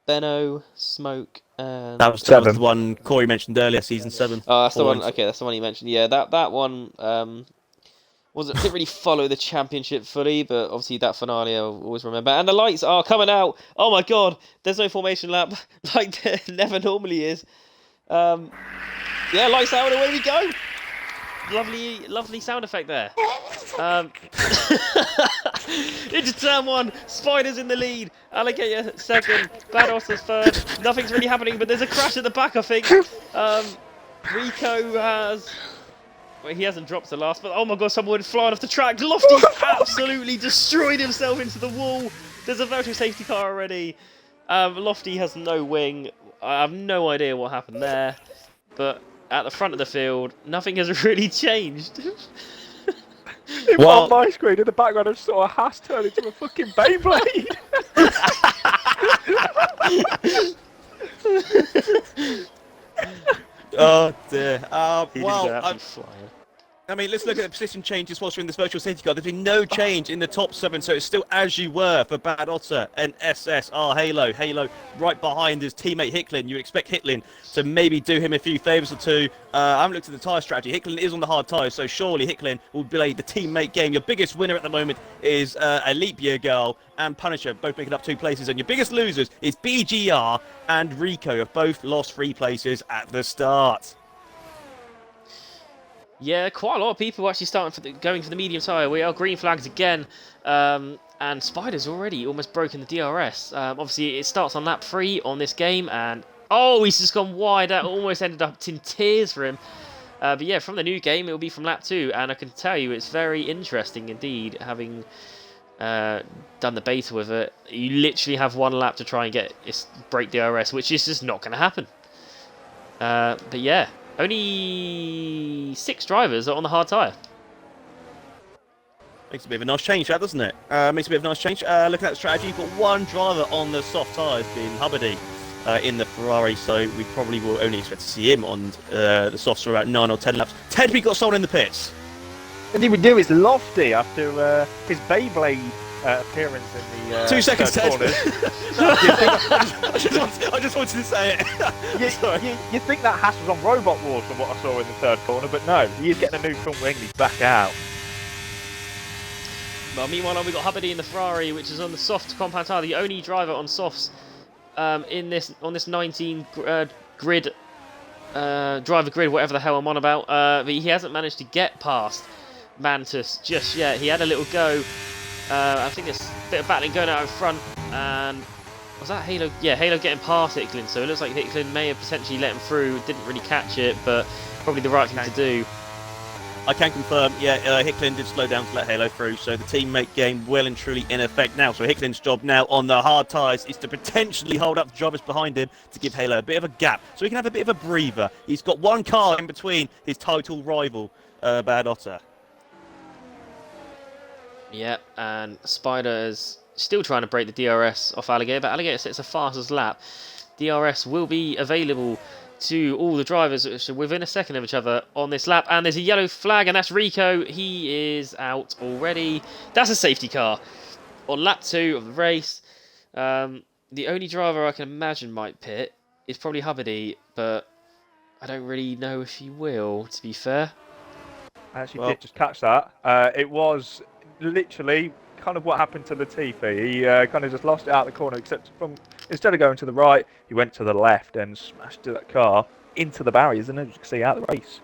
Benno, Smoke, and
that was the one Corey mentioned earlier, season 7.
Oh, that's the one. Okay, that's the one you mentioned. Yeah, that one didn't really follow the championship fully, but obviously that finale I'll always remember. And the lights are coming out. Oh my god, there's no formation lap like there never normally is. Yeah, lights out and away we go. Lovely sound effect there. Into turn 1, Spider's in the lead, Alligator second, Bad Otter's third. Nothing's really happening, but there's a crash at the back, I think. Rico has... Well, he hasn't dropped the last, but oh my god, someone went flying off the track. Lofty absolutely destroyed himself into the wall. There's a virtual safety car already. Lofty has no wing. I have no idea what happened there, but at the front of the field, nothing has really changed.
On my screen, in the background, I just saw a Haas turn into a fucking Beyblade.
Oh dear. I mean, let's look at the position changes whilst we're in this virtual safety car. There's been no change in the top 7, so it's still as you were for Bad Otter and SSR Halo. Halo right behind his teammate Hicklin. You expect Hicklin to maybe do him a few favours or two. I haven't looked at the tyre strategy. Hicklin is on the hard tyres, so surely Hicklin will play the teammate game. Your biggest winner at the moment is a Leap Year Girl and Punisher, both making up 2 places. And your biggest losers is BGR and Rico, have both lost 3 places at the start.
Yeah, quite a lot of people actually starting going for the medium tyre. We are green flags again, and Spider's already almost broken the DRS. Obviously, it starts on lap 3 on this game, and he's just gone wide. That almost ended up in tears for him. But yeah, from the new game, it will be from lap 2, and I can tell you it's very interesting indeed, having done the beta with it. You literally have 1 lap to try and break DRS, which is just not going to happen. But yeah. Only 6 drivers are on the hard tyre.
Makes a bit of a nice change, that, doesn't it? Makes a bit of a nice change. Looking at the strategy, you've got 1 driver on the soft tyres, being Hubbardie in the Ferrari, so we probably will only expect to see him on the softs for about 9 or 10 laps. Ted, we got someone in the pits.
And he would do his Lofty after his Beyblade appearance in the
2 seconds, Ted. I just wanted to say it.
You think that Haas was on Robot Wars from what I saw in the 3rd corner, but no, he's getting a new front wing, he's back out.
Well, meanwhile, we've got Hubbardie in the Ferrari, which is on the soft compound tyre, the only driver on softs on this 19 grid, driver grid, whatever the hell I'm on about. But he hasn't managed to get past Mantis just yet. He had a little go. I think there's a bit of battling going out in front, and was that Halo? Yeah, Halo getting past Hicklin, so it looks like Hicklin may have potentially let him through, didn't really catch it, but probably the right thing to do.
I can confirm, Hicklin did slow down to let Halo through, so the teammate game well and truly in effect now. So Hicklin's job now on the hard tyres is to potentially hold up the drivers behind him to give Halo a bit of a gap, so he can have a bit of a breather. He's got 1 car in between his title rival, Bad Otter.
Yeah, and Spider is still trying to break the DRS off Alligator, but Alligator sets a fastest lap. DRS will be available to all the drivers which are within a second of each other on this lap, and there's a yellow flag, and that's Rico. He is out already. That's a safety car on lap 2 of the race. The only driver I can imagine might pit is probably Hubbardie, but I don't really know if he will, to be fair.
I actually
Well-
did just catch that. It was literally kind of what happened to Latifi. He kind of just lost it out the corner, except instead of going to the right, he went to the left and smashed that car into the barriers, and as you can see, out of the race.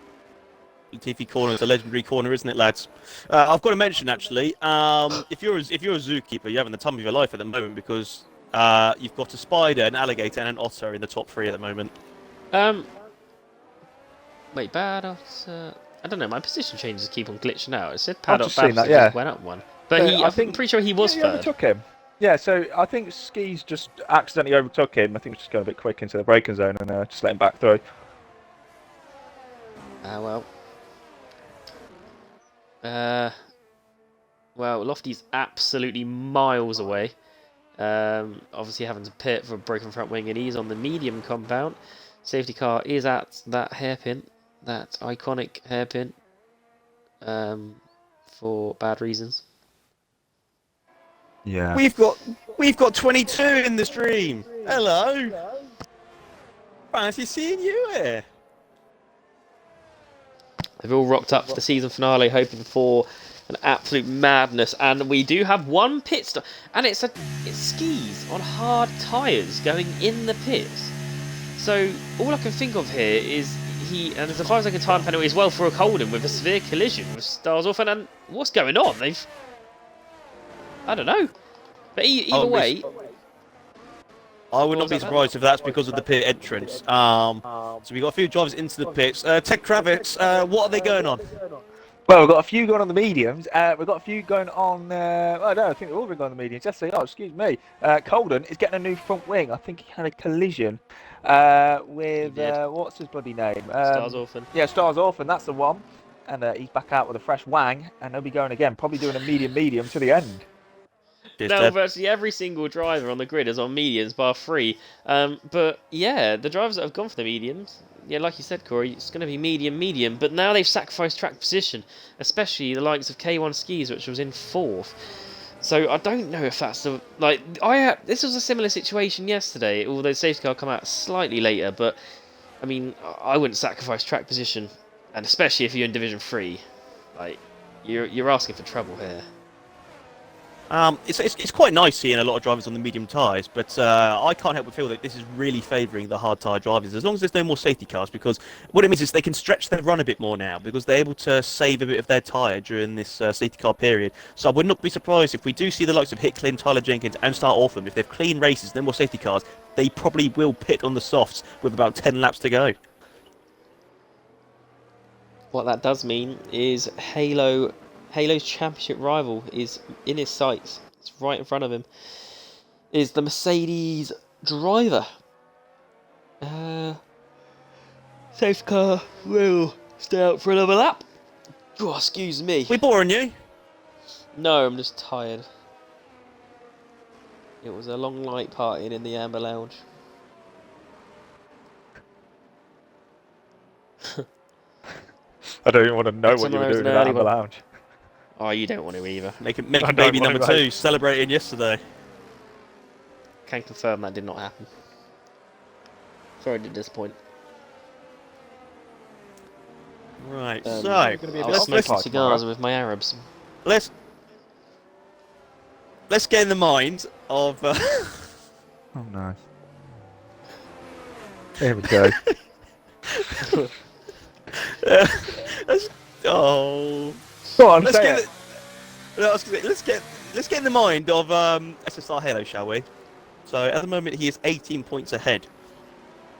Latifi corner is a legendary corner, isn't it, lads? I've got to mention actually, if you're a zookeeper, you're having the time of your life at the moment because you've got a spider, an alligator, and an otter in the top 3 at the moment.
Wait, bad. I don't know. My position changes keep on glitching out. It said
I've
Paddock
just seen that,
just
yeah.
went up one, but
So
I'm
I think-
pretty sure he was
Yeah, he
third.
overtook him. Yeah, so I think Skis just accidentally overtook him. I think he was just going a bit quick into the braking zone and just let him back through.
Well. Well, Lofty's absolutely miles away. Obviously having to pit for a broken front wing, and he's on the medium compound. Safety car is at that hairpin, that iconic hairpin, for bad reasons.
Yeah.
We've got 22 in the stream. Hello. Fancy seeing you here.
They've all rocked up for the season finale, hoping for an absolute madness. And we do have one pit stop, and it's skis on hard tyres going in the pits. So all I can think of here is and there's a 5 second time penalty as well for a Holden with a severe collision with Stars Orphan. And what's going on? I don't know. But either way,
I would not be surprised if that's because of the pit entrance. So we got a few drivers into the pits. Ted Kravitz, what are they going on?
Well, we've got a few going on the mediums. We've got a few going on. Well, no, I think they've all been going on the mediums. Yes, they are. Excuse me. Colden is getting a new front wing. I think he had a collision with what's his bloody name?
Stars Orphan.
Yeah, Stars Orphan. That's the one. And he's back out with a fresh wang, and they'll be going again. Probably doing a medium to the end.
No, virtually every single driver on the grid is on mediums, bar 3. But yeah, the drivers that have gone for the mediums, yeah, like you said, Corey, it's going to be medium. But now they've sacrificed track position, especially the likes of K1 Skis, which was in 4th. So I don't know if that's the this was a similar situation yesterday, although safety car come out slightly later. But I mean, I wouldn't sacrifice track position, and especially if you're in Division 3, like you're asking for trouble here.
It's quite nice seeing a lot of drivers on the medium tyres, but I can't help but feel that this is really favouring the hard tyre drivers, as long as there's no more safety cars, because what it means is they can stretch their run a bit more now, because they're able to save a bit of their tyre during this safety car period. So I would not be surprised if we do see the likes of Hicklin, Tyler Jenkins and Star Orphan, if they've clean races, no more safety cars, they probably will pit on the softs with about 10 laps to go.
What that does mean is Halo's championship rival is in his sights. It's right in front of him. Is the Mercedes driver. Safety car will stay out for another lap. Oh, excuse me.
We boring you?
No, I'm just tired. It was a long night partying in the Amber Lounge.
I don't even want to know what you were doing in that Amber Lounge.
Oh, you don't want to either.
Making baby number 2, celebrating yesterday.
Can confirm that did not happen. Sorry to disappoint.
Right, so
I was smoking cigars with my Arabs.
let's get in the mind of.
Oh, nice. There we go.
Oh.
Go on,
Let's
say
get
it.
let's get in the mind of SSR Halo, shall we? So at the moment he is 18 points ahead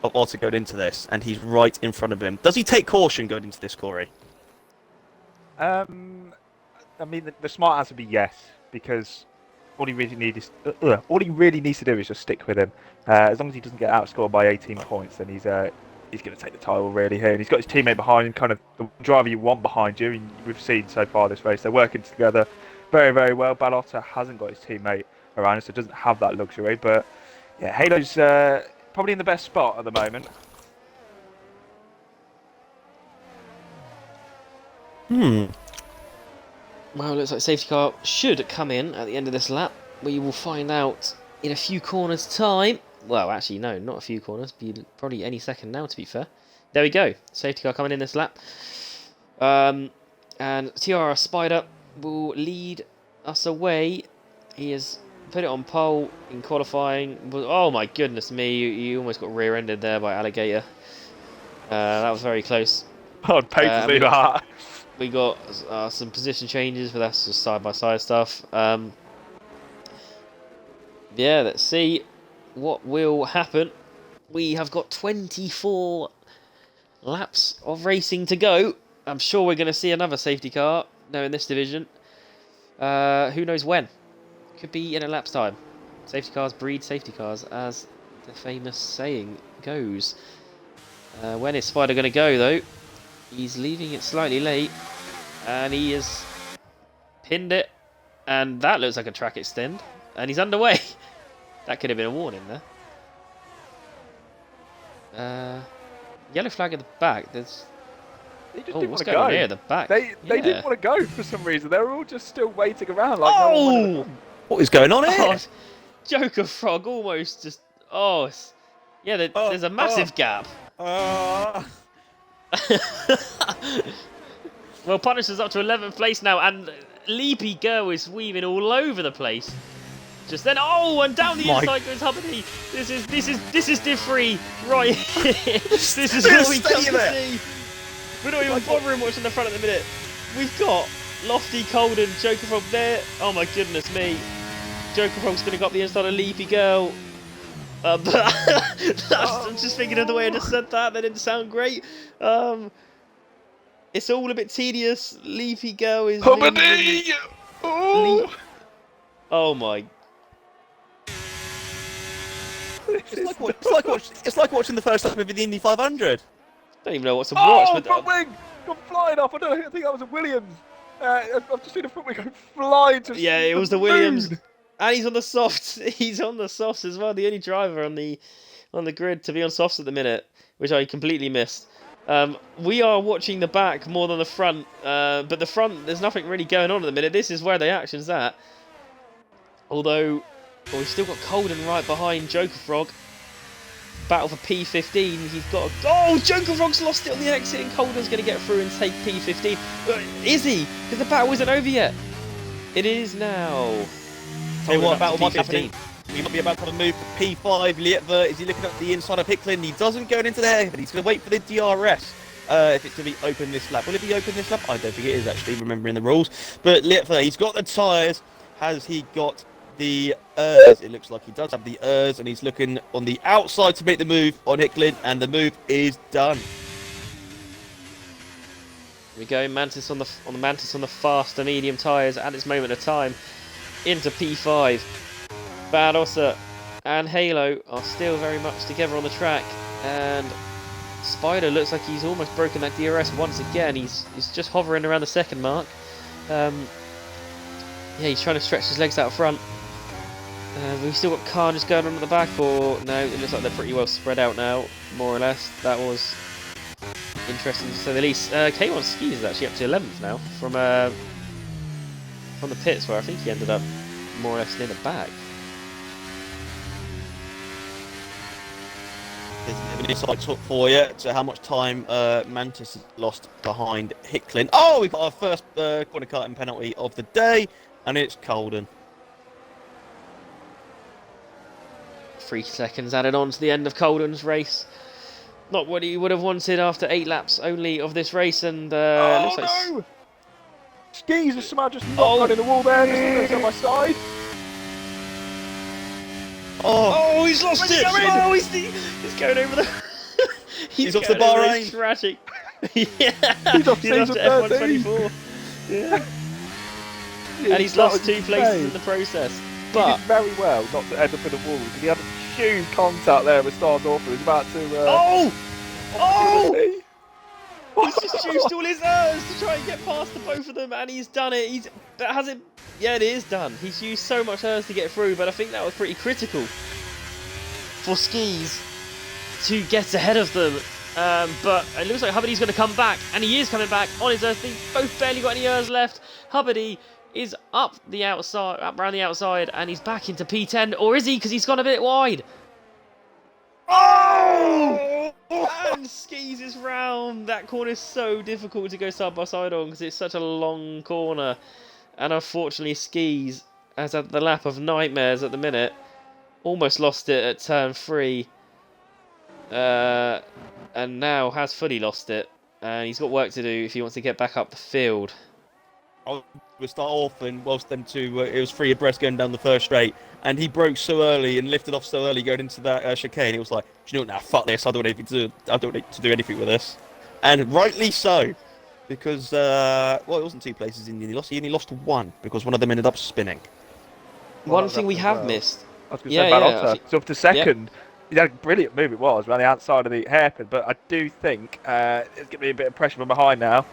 of Otter going into this, and he's right in front of him. Does he take caution going into this, Corey?
I mean, the smart answer would be yes, because all he really needs to do is just stick with him. As long as he doesn't get outscored by 18 points, then he's going to take the title really here. And he's got his teammate behind him, kind of the driver you want behind you. And we've seen so far this race, they're working together very, very well. Balotta hasn't got his teammate around him, so doesn't have that luxury. But yeah, Halo's probably in the best spot at the moment.
Well, it looks like safety car should come in at the end of this lap. We will find out in a few corners' time. Well, actually, no, not a few corners. Probably any second now, to be fair. There we go. Safety car coming in this lap. And Tiara Spider will lead us away. He has put it on pole in qualifying. Oh my goodness me, you almost got rear-ended there by Alligator. That was very close.
I'd pay to see that.
We got some position changes, but that's just side-by-side stuff. Yeah, let's see what will happen. We have got 24 laps of racing to go. I'm sure we're going to see another safety car now in this division. Who knows when? Could be in a lap's time. Safety cars breed safety cars, as the famous saying goes. When is Spider going to go, though? He's leaving it slightly late, and he has pinned it, and that looks like a track extend, and he's underway. That could have been a warning there. Yellow flag at the back. There's.
They just
Oh,
didn't
what's
want to
going
go.
on here at the back?
They
Yeah.
didn't want to go for some reason. They were all just still waiting around. Like no one wanted to come.
What is going on here?
Oh, Joker Frog almost just. Oh, yeah. There's a massive gap. Well, Punisher's up to 11th place now, and Leapy Girl is weaving all over the place. Just then, and down the inside goes Hubbard. This is Diffree right here. This is what we come to see. We're not even bothering watching the front at the minute. We've got Lofty, Colden, Joker Frog there. Oh my goodness me. Joker Frog's going to go up the inside of Leapy Girl. I'm just thinking of the way I just said that. That didn't sound great. It's all a bit tedious. Leafy Girl is.
Hubbard!
Oh my.
It's like watching the first lap of the Indy 500.
Don't even know what to watch.
Oh,
But
front wing! Gone flying off. I think that was a Williams. I've just seen a front wing go flying to.
yeah, it was the Williams, and he's on the softs. He's on the softs as well. The only driver on the grid to be on softs at the minute, which I completely missed. We are watching the back more than the front, but the front, there's nothing really going on at the minute. This is where the action's at. Although, we've still got Colden right behind Joker Frog. Battle for P15. He's got Joker Frog's lost it on the exit, and Colden's going to get through and take P15. Is he? Because the battle isn't over yet. It is now.
Tell you what, battle might be
P15.
happening. We might be about to have a move for P5. Lietvert, is he looking at the inside of Hicklin? He doesn't go into there, but he's going to wait for the DRS. If it's going to be open this lap. Will it be open this lap? I don't think it is, actually, remembering the rules. But Lietvert, he's got the tyres. Has he got the ERS? It looks like he does have the ERS, and he's looking on the outside to make the move on Hicklin, and the move is done.
Here we go, Mantis on the faster medium tyres at this moment of time into P5. Badossa and Halo are still very much together on the track, and Spider looks like he's almost broken that DRS once again. He's just hovering around the second mark. Yeah, he's trying to stretch his legs out front. We've still got Khan just going on at the back, or no? It looks like they're pretty well spread out now, more or less. That was interesting to say the least. K1 Skis is actually up to 11th now from the pits, where I think he ended up more or less near the back.
There's a bit of an inside talk for you to how much time Mantis has lost behind Hicklin. Oh, we've got our first corner carting penalty of the day, and it's Colden.
3 seconds added on to the end of Colden's race. Not what he would have wanted after 8 laps only of this race, and looks like
no! Skis are somehow just not running the wall there, just on my side.
Oh,
he's lost it! Oh, he's going over the.
He's off the Bahrain.
Tragic. Yeah,
He's off
to
season
F124. Yeah. And he's lost 2 places in the process.
He
But
did very well not to end up in the wall, because he had a huge contact there with Star Dorfer. He was about to.
He's just used all his errs to try and get past the both of them, and he's done it. Yeah, it is done. He's used so much errs to get through, but I think that was pretty critical for Skis to get ahead of them. But it looks like Hubbardy's going to come back, and he is coming back on his earth. They both barely got any errs left. Hubbardy is up around the outside, and he's back into P10, or is he? Because he's gone a bit wide.
Oh! And
and Skis is round. That corner is so difficult to go side by side on because it's such a long corner. And unfortunately, Skis has had the lap of nightmares at the minute. Almost lost it at turn 3. And now has fully lost it. And he's got work to do if he wants to get back up the field.
We start off, and whilst them two, it was free abreast going down the first straight, and he broke so early and lifted off so early going into that chicane. It was like, do you know what? Now fuck this. I don't want anything to do. I don't need to do anything with this, and rightly so, because it wasn't 2 places in the end. He only lost 1 because one of them ended up spinning.
One thing we have missed.
I was going to say about Otter. So up to second.
Yep.
He had a brilliant move, it was, around the outside of the hairpin, but I do think there's going to be a bit of pressure from behind now.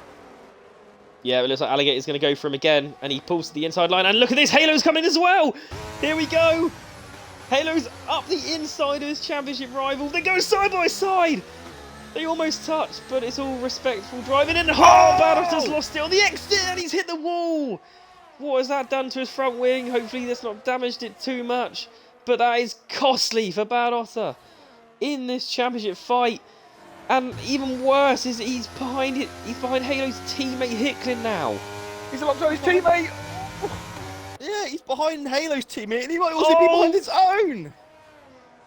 Yeah, it looks like Alligator's going to go for him again, and he pulls to the inside line, and look at this, Halo's coming as well! Here we go! Halo's up the inside of his championship rival, they go side by side! They almost touch, but it's all respectful driving, and Badotter's lost it on the exit, and he's hit the wall! What has that done to his front wing? Hopefully that's not damaged it too much, but that is costly for Badotter in this championship fight. And even worse is he's behind it. He's behind Halo's teammate Hicklin now.
He's alongside his teammate.
Yeah, he's behind Halo's teammate, and he might also be behind his own.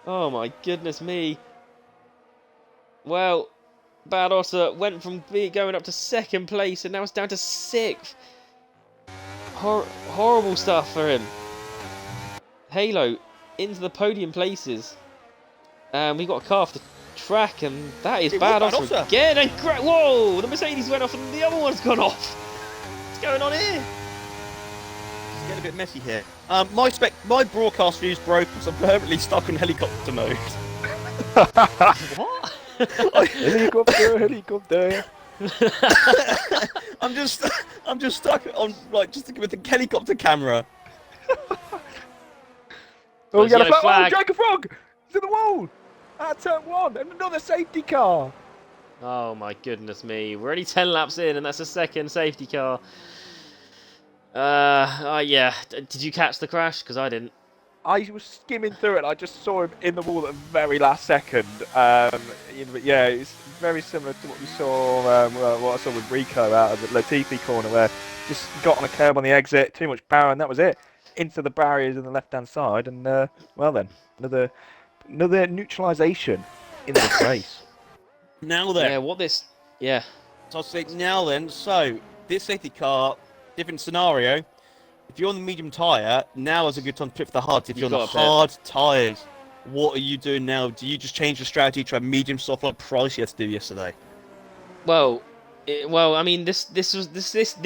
Oh my goodness me. Well, Bad Otter went from going up to 2nd place, and now it's down to 6th. Horrible stuff for him. Halo into the podium places, and we got a car off the track, and that is Bad Otter again. And whoa, the Mercedes went off, and the other one's gone off. What's going on here?
It's getting a bit messy here. My broadcast view's broke because I'm permanently stuck on helicopter mode.
What?
Helicopter.
I'm just stuck on with the helicopter camera.
Oh, we got a flag.
flag.
Oh, Jacob Frog! He's in the wall! At turn 1, and another safety car!
Oh my goodness me. We're only 10 laps in, and that's a 2nd safety car. Yeah. Did you catch the crash? Because I didn't.
I was skimming through it, and I just saw him in the wall at the very last second. But yeah, it's very similar to what we saw, what I saw with Rico out of the Latifi corner, where just got on a curb on the exit, too much power, and that was it. Into the barriers on the left-hand side, and well then, another neutralisation in this race.
Now then.
Yeah, what this... Yeah.
So I'll say now then, so this safety car, different scenario. If you're on the medium tyre, now is a good time to pit for the hard. If you're on the hard tyres, what are you doing now? Do you just change the strategy, try medium soft like Price you had to do yesterday?
Well, I mean, this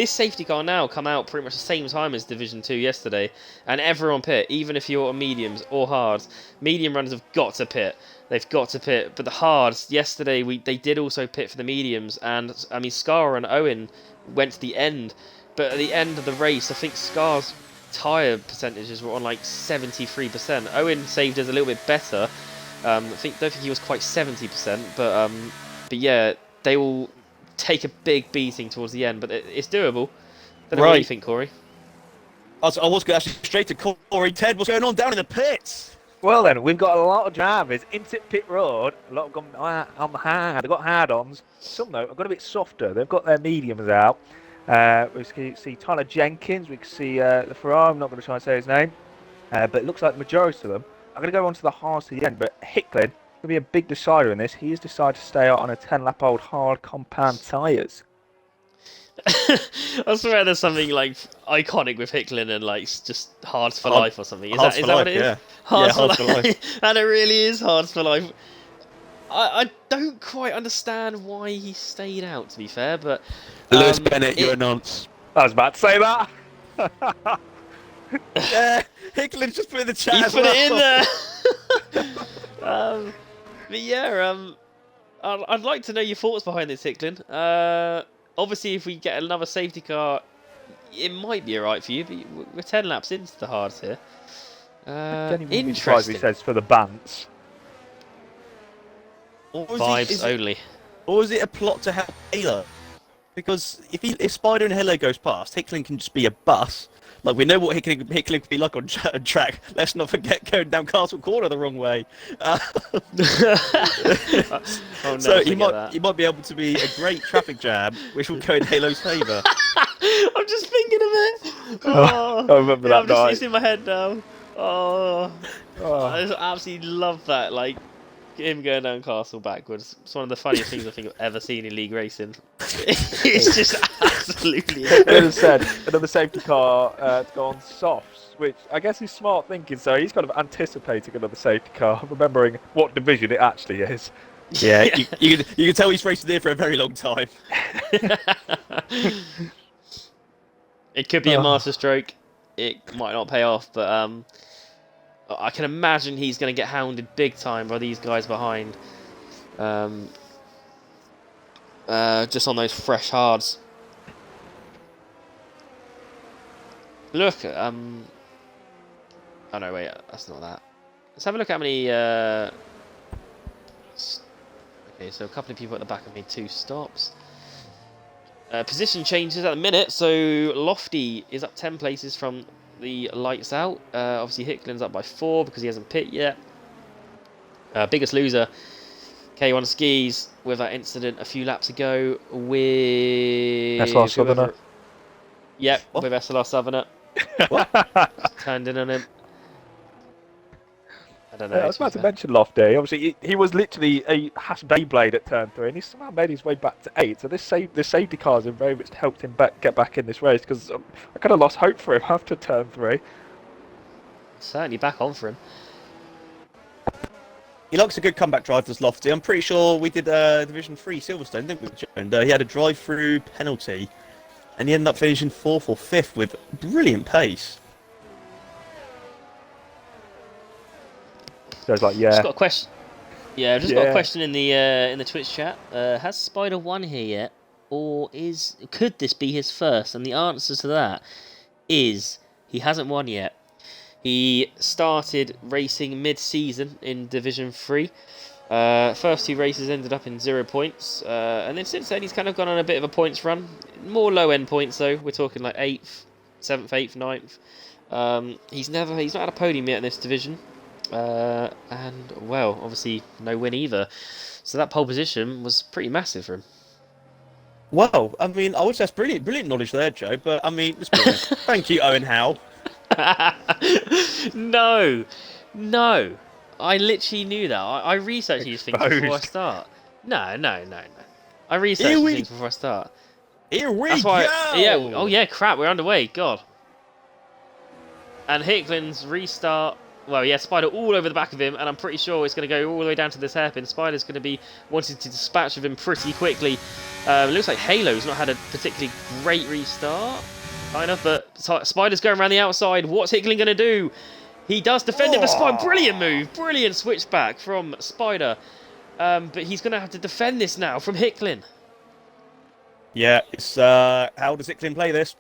safety car now come out pretty much the same time as Division 2 yesterday, and everyone pit, even if you're on mediums or hards. Medium runners have got to pit. They've got to pit, but the hards yesterday they did also pit for the mediums, and I mean Scar and Owen went to the end, but at the end of the race, I think Scar's tyre percentages were on like 73%. Owen saved us a little bit better. Don't think he was quite 70%, but yeah, they will take a big beating towards the end, but it's doable. Don't know what you think, Corey.
I was going to actually straight to Corey. Ted, what's going on down in the pits?
Well then, we've got a lot of drivers into pit road. A lot of them on the hard. They've got hard-ons. Some though have got a bit softer. They've got their mediums out. We can see Tyler Jenkins. We can see the Ferrari. I'm not going to try and say his name, but it looks like the majority of them are going to go on to the hards to the end. But Hicklin going to be a big decider in this. He has decided to stay out on a 10-lap-old hard compound tyres.
I swear there's something like iconic with Hicklin and like just Hards for Life or something. Is that what it is?
Yeah.
Hards for life. And it really is Hards for Life. I don't quite understand why he stayed out, to be fair, but...
Lewis Bennett, you're a nonce.
I was about to say that.
Yeah, Hicklin's just put in the chat.
He's put it in there. But yeah, I'd like to know your thoughts behind this, Hicklin. Obviously, if we get another safety car, it might be alright for you, but we're 10 laps into the hards here. Interesting.
He says for the bants.
Vibes only.
Or is it a plot to have Halo? Because if Spider and Halo goes past, Hickling can just be a bus. Like, we know what Hickling could be like on track. Let's not forget going down Castle Corner the wrong way. So he might be able to be a great traffic jam, which will go in Halo's favour.
I'm just thinking of it.
I remember that night.
It's in my head now. Oh,
Oh.
I just absolutely love that. Like him going down Castle backwards. It's one of the funniest things I think I've ever seen in league racing. It's just absolutely.
As I said, another safety car to go on softs, which I guess is smart thinking. So he's kind of anticipating another safety car, remembering what division it actually is.
Yeah, you can tell he's racing there for a very long time.
It could be a masterstroke. It might not pay off, but I can imagine he's going to get hounded big time by these guys behind. Just on those fresh hards. Look, oh no, wait, that's not that. Let's have a look at how many. Okay, so a couple of people at the back have made 2 stops. Position changes at the minute, so Lofty is up 10 places from the lights out. Obviously, Hicklin's up by 4 because he hasn't pit yet. Biggest loser, K1 Skis, with that incident a few laps ago with
SLR Southerner.
Yep,
What?
with SLR Southerner.
What?
Turned in on him. I don't know.
I was about to mention Lofty. Obviously, he was literally a Haas Beyblade at turn 3, and he somehow made his way back to 8. So this safety cars have very much helped him get back in this race, because I kind of lost hope for him after turn 3.
Certainly back on for him.
He likes a good comeback drive, does Lofty. I'm pretty sure we did Division 3 Silverstone, didn't we? And he had a drive-through penalty, and he ended up finishing 4th or 5th with brilliant pace.
So it's like, yeah.
Just got a question. Yeah, I've just got a question in the Twitch chat. Has Spider won here yet, or could this be his first? And the answer to that is he hasn't won yet. He started racing mid-season in Division 3. First 2 races ended up in 0 points, and then since then he's kind of gone on a bit of a points run. More low-end points though. We're talking like 8th, 7th, 8th, 9th. He's not had a podium yet in this division. And well, obviously no win either. So that pole position was pretty massive for him.
Well, I mean, I would say that's brilliant knowledge there, Joe. But I mean, let's be honest. Thank you, Owen Howe.
No, I literally knew that. I researched these things before I start. No. I researched these things before I start.
Here we
That's
go.
why. Yeah. Oh yeah. Crap. We're underway. God. And Hicklin's restart. Well, yeah, Spider all over the back of him, and I'm pretty sure it's going to go all the way down to this hairpin. Spider's going to be wanting to dispatch of him pretty quickly. It looks like Halo's not had a particularly great restart, kind of, but Spider's going around the outside. What's Hickling going to do? He does defend him for Spider. Brilliant move. Brilliant switchback from Spider. But he's going to have to defend this now from Hickling.
Yeah, it's how does Hickling play this?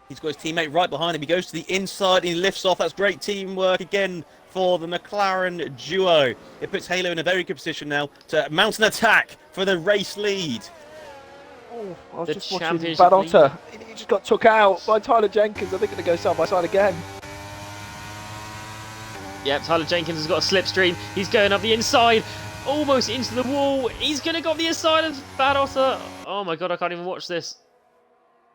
He's got his teammate right behind him. He goes to the inside. He lifts off. That's great teamwork again for the McLaren duo. It puts Halo in a very good position now to mount an attack for the race lead.
Oh, I was
The
just watching
championship
Bad Otter. He just got took out by Tyler Jenkins. I think they're going to go side by side again.
Yep, Tyler Jenkins has got a slipstream. He's going up the inside, almost into the wall. He's going to go up the inside of Bad Otter. Oh my god, I can't even watch this.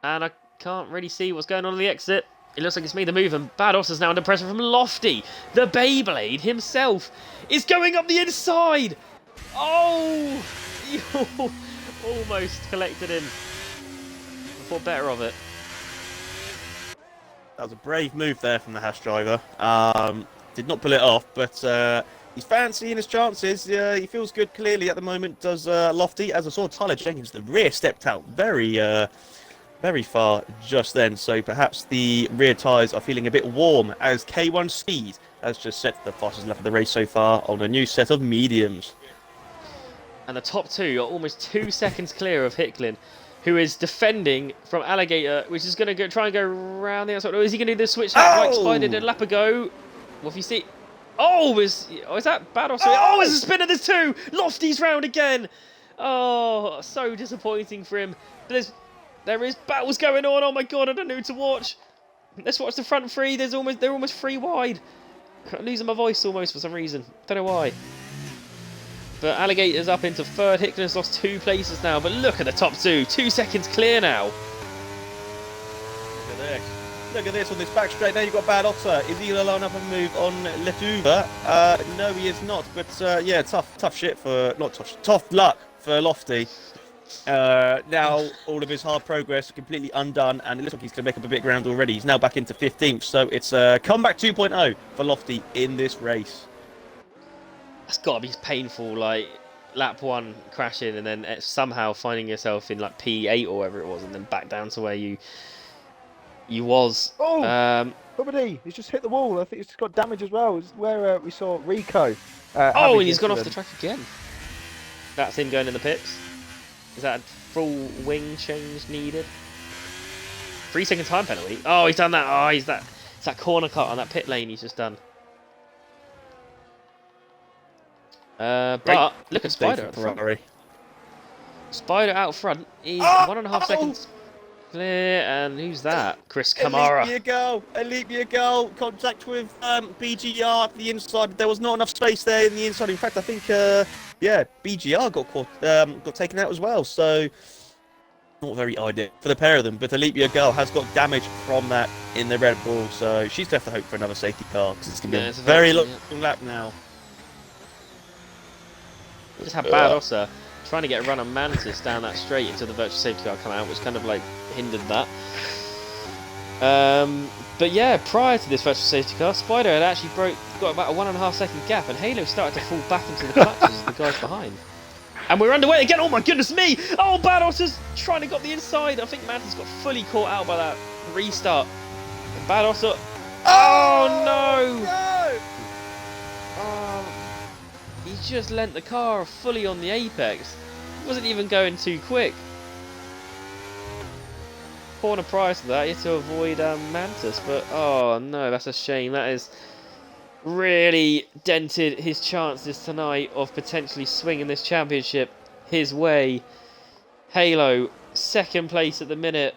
And I can't really see what's going on the exit. It looks like it's made the move, and Bad Otter's now under pressure from Lofty. The Beyblade himself is going up the inside. Oh! Almost collected him. Thought better of it.
That was a brave move there from the Haas driver. Did not pull it off, but he's fancying his chances. He feels good clearly at the moment, does Lofty. As I saw Tyler Jenkins, the rear stepped out very far just then. So perhaps the rear tyres are feeling a bit warm as K1 Speed has just set the fastest lap of the race so far on a new set of mediums.
And the top 2 are almost 2 seconds clear of Hickling, who is defending from Alligator, which is going to try and go around the outside. Or is he going to do the switch hack like Spider did a lap ago? What if you see? Oh, is that Bad Otter? Oh, it's a spinner. There's 2. Lofty's round again. Oh, so disappointing for him. But There is battles going on. Oh my god, I don't know who to watch. Let's watch the front three. They're almost three wide. I'm losing my voice almost for some reason. Don't know why. But Alligator's up into third. Hicklin's lost 2 places now. But look at the top 2. 2 seconds clear now.
Look at this. Look at this on this back straight. Now you've got Bad Otter. Is he going to line up a move on Letuva? No, he is not. But yeah, tough shit for... Not tough luck for Lofty. Now all of his hard progress completely undone, and it looks like he's going to make up a bit of ground already. He's now back into 15th, so it's comeback 2.0 for Lofty in this race.
That's got to be painful, like lap 1 crashing and then somehow finding yourself in like P8 or whatever it was, and then back down to where you was.
Oh, somebody, he's just hit the wall. I think he's just got damage as well. It's where we saw Rico.
Oh, and he's gone off the track again. That's him going in the pits. Is that a full wing change needed? 3 second time penalty. Oh, he's done that. Oh, it's that corner cut on that pit lane he's just done. But look at Spider at the front. Spider out front. He's 1.5 seconds clear. And who's that? Chris Kamara.
A leap year goal. Contact with BGR at the inside. There was not enough space there in the inside. In fact, I think BGR got taken out as well. So not very ideal for the pair of them. But the leap year girl has got damage from that in the Red Bull. So she's going to have to hope for another safety car because it's going to be a very long lap now.
Just had Bad Ossa trying to get a run on Mantis down that straight until the virtual safety car come out, which kind of like hindered that. But yeah, prior to this virtual safety car, Spider had actually got about a 1.5 second gap, and Halo started to fall back into the clutches of the guys behind. And we're underway again. Oh my goodness me! Oh, Bad Ossa's trying to get the inside. I think Mantis got fully caught out by that restart. And Bad Ossa. Oh no! Oh. He just lent the car fully on the apex. He wasn't even going too quick. Corner prior to that, he had to avoid Mantis, but oh no, that's a shame. That has really dented his chances tonight of potentially swinging this championship his way. Halo, 2nd place at the minute.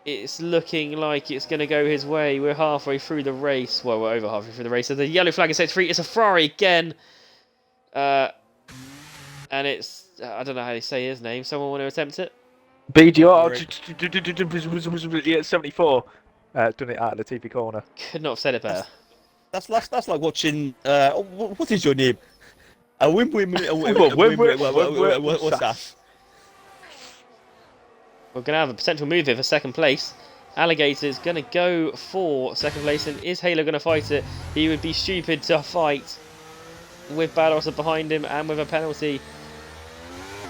It's looking like it's going to go his way. We're halfway through the race. Well, we're over halfway through the race. So the yellow flag is set free. It's a Ferrari again. And it's, I don't know how you say his name. Someone want to attempt it?
BGR 74. Done it out of the TP corner.
Could not have said it better.
That's like watching. What is your name? A win. What's that?
We're going to have a potential move here for 2nd place. Alligator's going to go for 2nd place, and is Halo going to fight it? He would be stupid to fight with Bad Ossa behind him and with a penalty.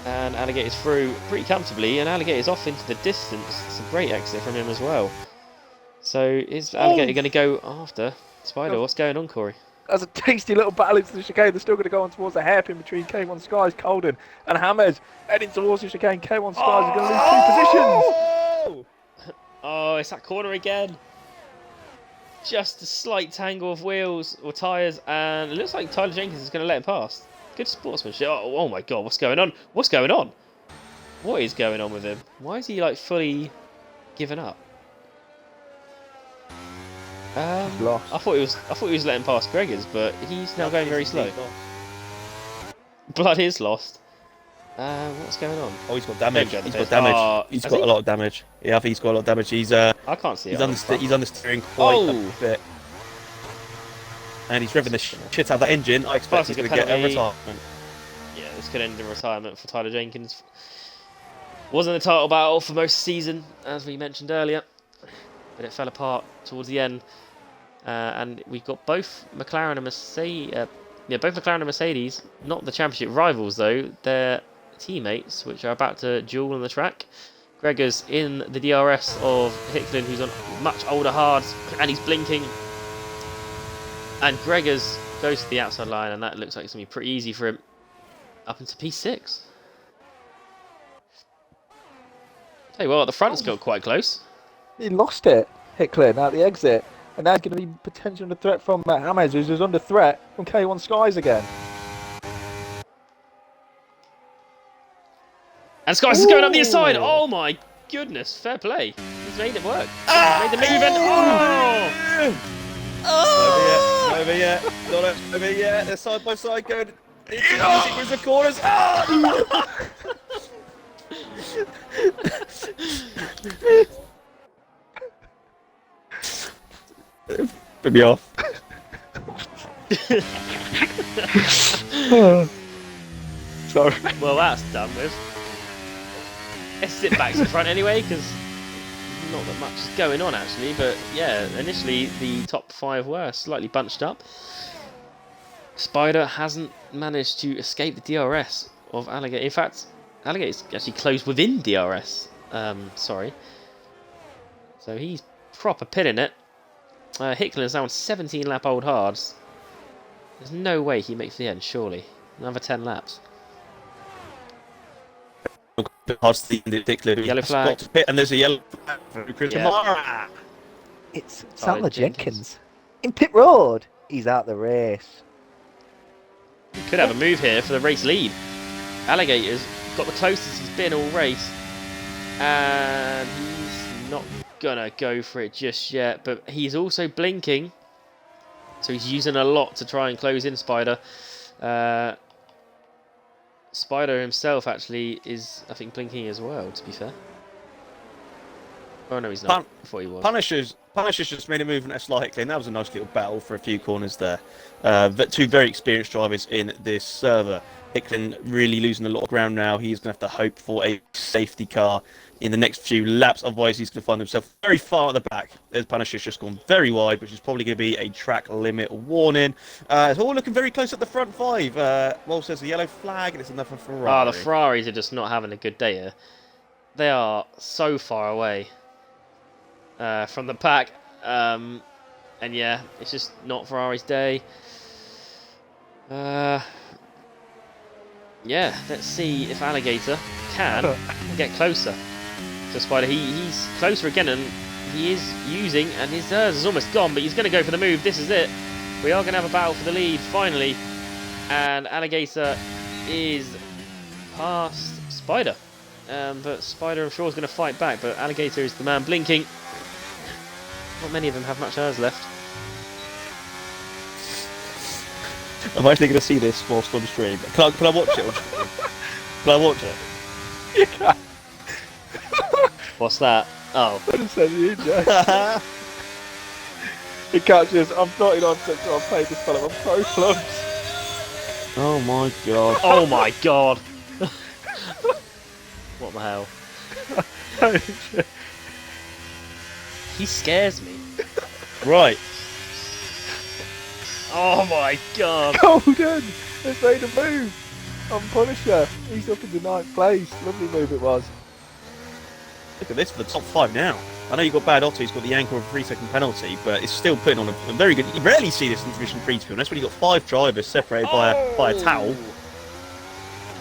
And Alligator's through pretty comfortably, and Alligator's off into the distance. It's a great exit from him as well. So is Alligator going to go after Spider? What's going on, Corey?
That's a tasty little battle into the chicane. They're still going to go on towards the hairpin between K1 Skies, Colden, and Hamed. Heading towards the chicane. K1 Skies are going to lose 2 positions.
Oh, it's that corner again. Just a slight tangle of wheels or tyres, and it looks like Tyler Jenkins is going to let him pass. Good sportsmanship. Oh my god, what's going on? What's going on? What is going on with him? Why is he like fully given up?
Lost.
I thought he was letting past Gregors, but he's now going very slow. Blood is lost. What's going on?
Oh, he's got damage. He's got damage. He's got a lot of damage. Yeah, I think he's got a lot of damage. He's
I can't see it.
He's understeering quite a bit. And he's revving the shit out of that engine. I expect he's going to get a retirement.
Yeah, this could end in retirement for Tyler Jenkins. Wasn't a title battle for most of the season, as we mentioned earlier, but it fell apart towards the end. And we've got both McLaren and Mercedes, not the championship rivals though. They're teammates, which are about to duel on the track. Gregor's in the DRS of Hicklin, who's on much older hards, and he's blinking. And Gregor's goes to the outside line, and that looks like it's going to be pretty easy for him up into P6. Tell you what, the front's got quite close.
He lost it, Hicklin, at the exit. And now he's going to be potentially under threat from Hamed, who's under threat from K1 Skies again.
And Skies is going up the inside. Oh my goodness, fair play. He's made it work. He's made the move and
Not over yet. Not over yet. They're side by side going into the corners. Put me off.
Sorry.
Well, that's done with. Let's sit back to the front anyway, because not that much is going on actually. But yeah, initially the top 5 were slightly bunched up. Spider hasn't managed to escape the DRS of Alligator. In fact, Alligator's actually closed within DRS. Sorry. So he's proper pitting it. Hicklin's now on 17 lap old hards. There's no way he makes the end, surely. Another 10 laps. Yellow flag.
And there's a yellow flag.
Yeah.
It's
Tyler
Sattler Jenkins. In pit road. He's out the race.
He could have a move here for the race lead. Alligator's got the closest he's been all race. And he's not gonna go for it just yet. But he's also blinking. So he's using a lot to try and close in Spider. Spider himself actually is, I think, blinking as well, to be fair. Oh no, he's not. I thought he was.
Punisher's just made a move on SLR Hickling. That was a nice little battle for a few corners there. Two very experienced drivers in this server. Hickling really losing a lot of ground now. He's going to have to hope for a safety car in the next few laps. Otherwise, he's going to find himself very far at the back. There's Punisher's just gone very wide, which is probably going to be a track limit warning. It's all looking very close at the front 5. Wolf says a yellow flag, and it's another Ferrari.
Ah, the Ferraris are just not having a good day here. They are so far away from the pack. And yeah, it's just not Ferrari's day. Yeah, let's see if Alligator can get closer to Spider. He's closer again, and he is using, and his is almost gone, but he's going to go for the move. This is it. We are going to have a battle for the lead, finally. And Alligator is past Spider. But Spider, I'm sure, is going to fight back, but Alligator is the man blinking. Not many of them have much hers left.
I'm actually going to see this whilst on stream. Can I watch it on stream? Can I watch it?
Yeah.
What's that? Oh.
I just said you, Joe. He catches. I'm 99% sure I've played this fella. I'm so close.
Oh my god.
Oh my god. What the hell? He scares me.
Right.
Oh my god.
Golden has made a move on Punisher. He's up in the 9th place. Lovely move it was.
Look at this for the top 5 now. I know you've got Bad Otto, he's got the ankle of a 3-second penalty, but it's still putting on a very good... You rarely see this in Division 3, to be honest, when you've got 5 drivers separated by a towel.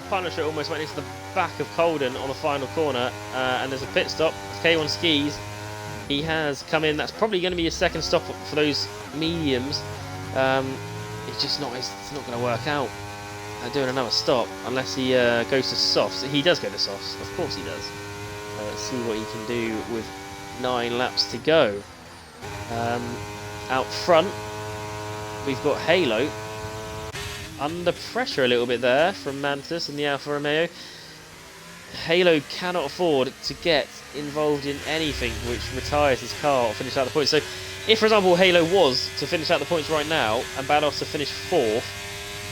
Punisher almost went into the back of Colden on the final corner, and there's a pit stop. K1 Skis. He has come in. That's probably going to be his second stop for those mediums. It's just not. It's not going to work out. Doing another stop unless he goes to softs. He does go to softs. Of course he does. Let's see what he can do with 9 laps to go. Out front, we've got Halo. Under pressure a little bit there from Mantis and the Alfa Romeo. Halo cannot afford to get involved in anything which retires his car or finish out the points. So if, for example, Halo was to finish out the points right now and Bados to finish 4th,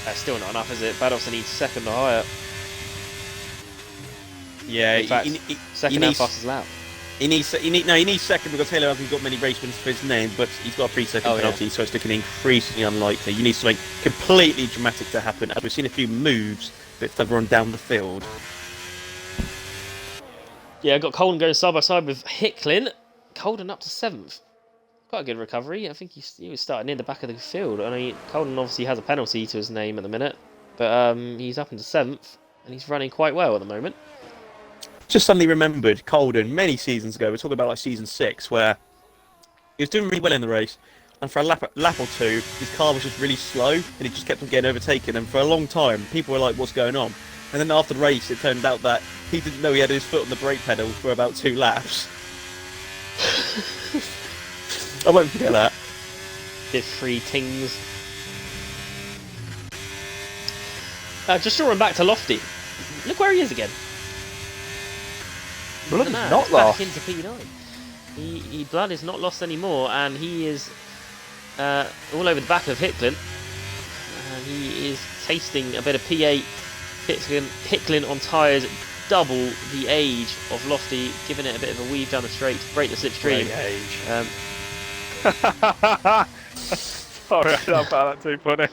that's still not enough, is it? Bados needs 2nd or higher.
Yeah,
in fact, second and fastest lap.
He needs 2nd because Halo hasn't got many race wins for his name, but he's got a 3-second penalty, so it's looking increasingly unlikely. You need something completely dramatic to happen, as we've seen a few moves a bit further on down the field.
Yeah, I've got Colden going side by side with Hicklin. Colden up to 7th. Quite a good recovery. I think he was starting near the back of the field. I mean, Colden obviously has a penalty to his name at the minute, but he's up into 7th, and he's running quite well at the moment.
Just suddenly remembered Colden many seasons ago. We're talking about like season 6, where he was doing really well in the race, and for a lap or two, his car was just really slow, and he just kept on getting overtaken. And for a long time, people were like, "What's going on?" And then after the race, it turned out that he didn't know he had his foot on the brake pedal for about 2 laps. I won't forget that.
Did 3 tings. Just drawing back to Lofty. Look where he is again.
Blood is
Nah,
not
it's
lost.
back into P9. Blood is not lost anymore, and he is all over the back of Hicklin. And he is tasting a bit of P8. Hicklin on tyres double the age of Lofty, giving it a bit of a weave down the straight to break the slipstream.
Sorry, I found that too funny.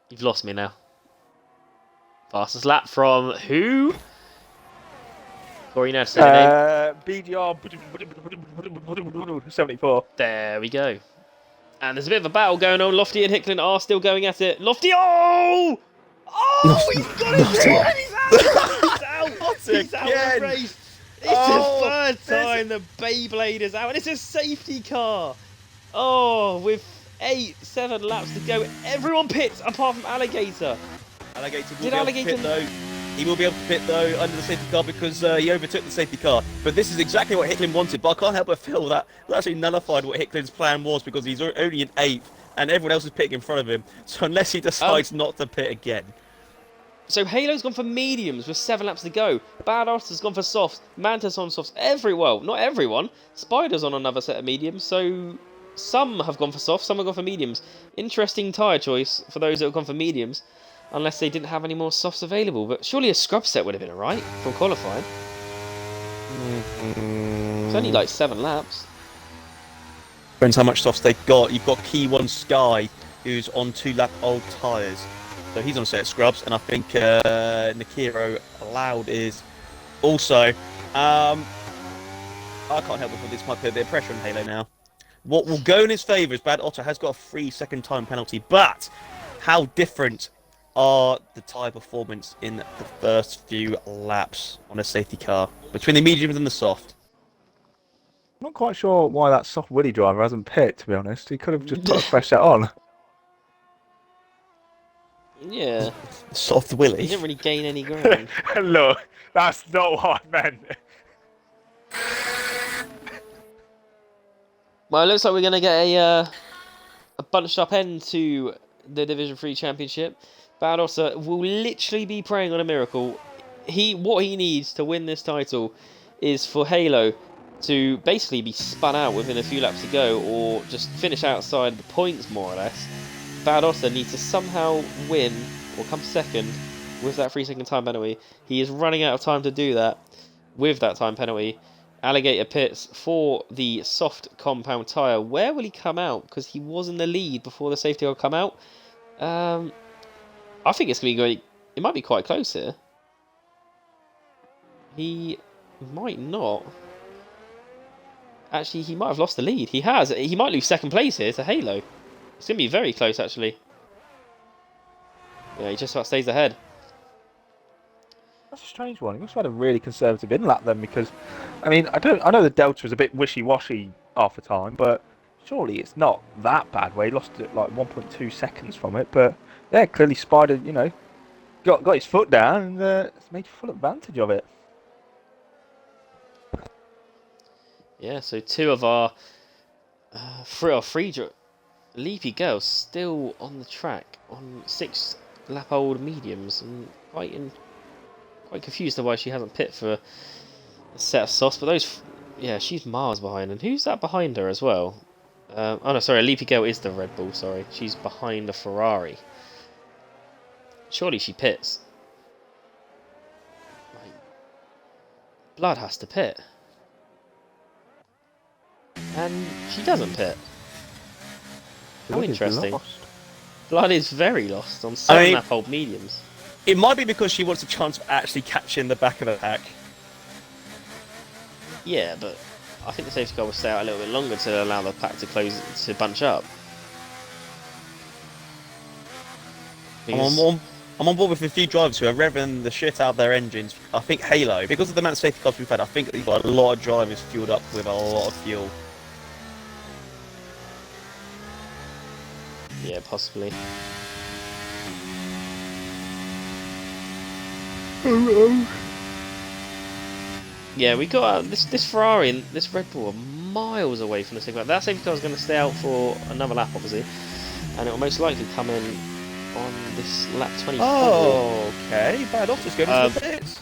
You've lost me now. Fastest lap from who? Corey, you know how to say the name.
BDR 74.
There we go. And there's a bit of a battle going on. Lofty and Hicklin are still going at it. Lofty, oh! Oh, he's got it! He's out! He's out of the race! It's the third time the Beyblade is out, and it's a safety car! Oh, with 7 laps to go, everyone pits apart from Alligator.
Alligator will be able to pit though. He will be able to pit though under the safety car because he overtook the safety car. But this is exactly what Hicklin wanted. But I can't help but feel that actually nullified what Hicklin's plan was because he's only in 8th and everyone else is pitting in front of him. So unless he decides not to pit again.
So Halo's gone for mediums with 7 laps to go. Badass has gone for softs. Mantis on softs. Not everyone. Spider's on another set of mediums. So some have gone for softs, some have gone for mediums. Interesting tyre choice for those that have gone for mediums. Unless they didn't have any more softs available. But surely a scrub set would have been alright from qualifying. It's only like 7 laps.
Depends how much softs they've got. You've got Key 1 Sky, who's on 2-lap old tyres. So he's on a set of scrubs. And I think Nikiro Loud is also. I can't help but this might put a bit of pressure on Halo now. What will go in his favour is Bad Otter has got a free second time penalty. But how different are the tyre performance in the first few laps on a safety car between the mediums and the soft?
I'm not quite sure why that soft Willy driver hasn't pit, to be honest. He could have just put a fresh set on.
Yeah.
Soft Willy.
He didn't really gain any ground.
Look, that's not what I meant.
Well, it looks like we're going to get a bunched up end to the Division 3 Championship. Bad Otter will literally be praying on a miracle. What he needs to win this title is for Halo to basically be spun out within a few laps to go or just finish outside the points, more or less. Bad Otter needs to somehow win or come second with that 3-second time penalty. He is running out of time to do that with that time penalty. Alligator pits for the soft compound tyre. Where will he come out? Because he was in the lead before the safety car come out. I think it's going to be it might be quite close here. He might not. Actually, he might have lost the lead. He has. He might lose second place here to Halo. It's going to be very close, actually. Yeah, he just about stays ahead.
That's a strange one. He must have had a really conservative in-lap then, because, I mean, I know the Delta is a bit wishy-washy half the time, but surely it's not that bad where he lost it like 1.2 seconds from it. But yeah, clearly Spider, got his foot down and made full advantage of it.
Yeah, so 2 of our three Leapy girls still on the track on 6-lap-old mediums. I'm quite confused of why she hasn't pit for a set of softs. But she's miles behind. And who's that behind her as well? Oh no, sorry, a Leapy girl is the Red Bull. Sorry, she's behind the Ferrari. Surely she pits. Blood has to pit. And she doesn't pit. How interesting. Blood is very lost on 7-lap-old mediums.
It might be because she wants a chance of actually catching the back of the pack.
Yeah, but I think the safety car will stay out a little bit longer to allow the pack to bunch up.
I'm on board with a few drivers who are revving the shit out of their engines. I think Halo, because of the amount of safety cars we've had, I think we've got a lot of drivers fueled up with a lot of fuel.
Yeah, possibly. Yeah, we got this Ferrari and this Red Bull are miles away from the safety car. That safety car is going to stay out for another lap, obviously, and it will most likely come in on this lap 24.
Oh, okay. Bad off. Just go to the pits.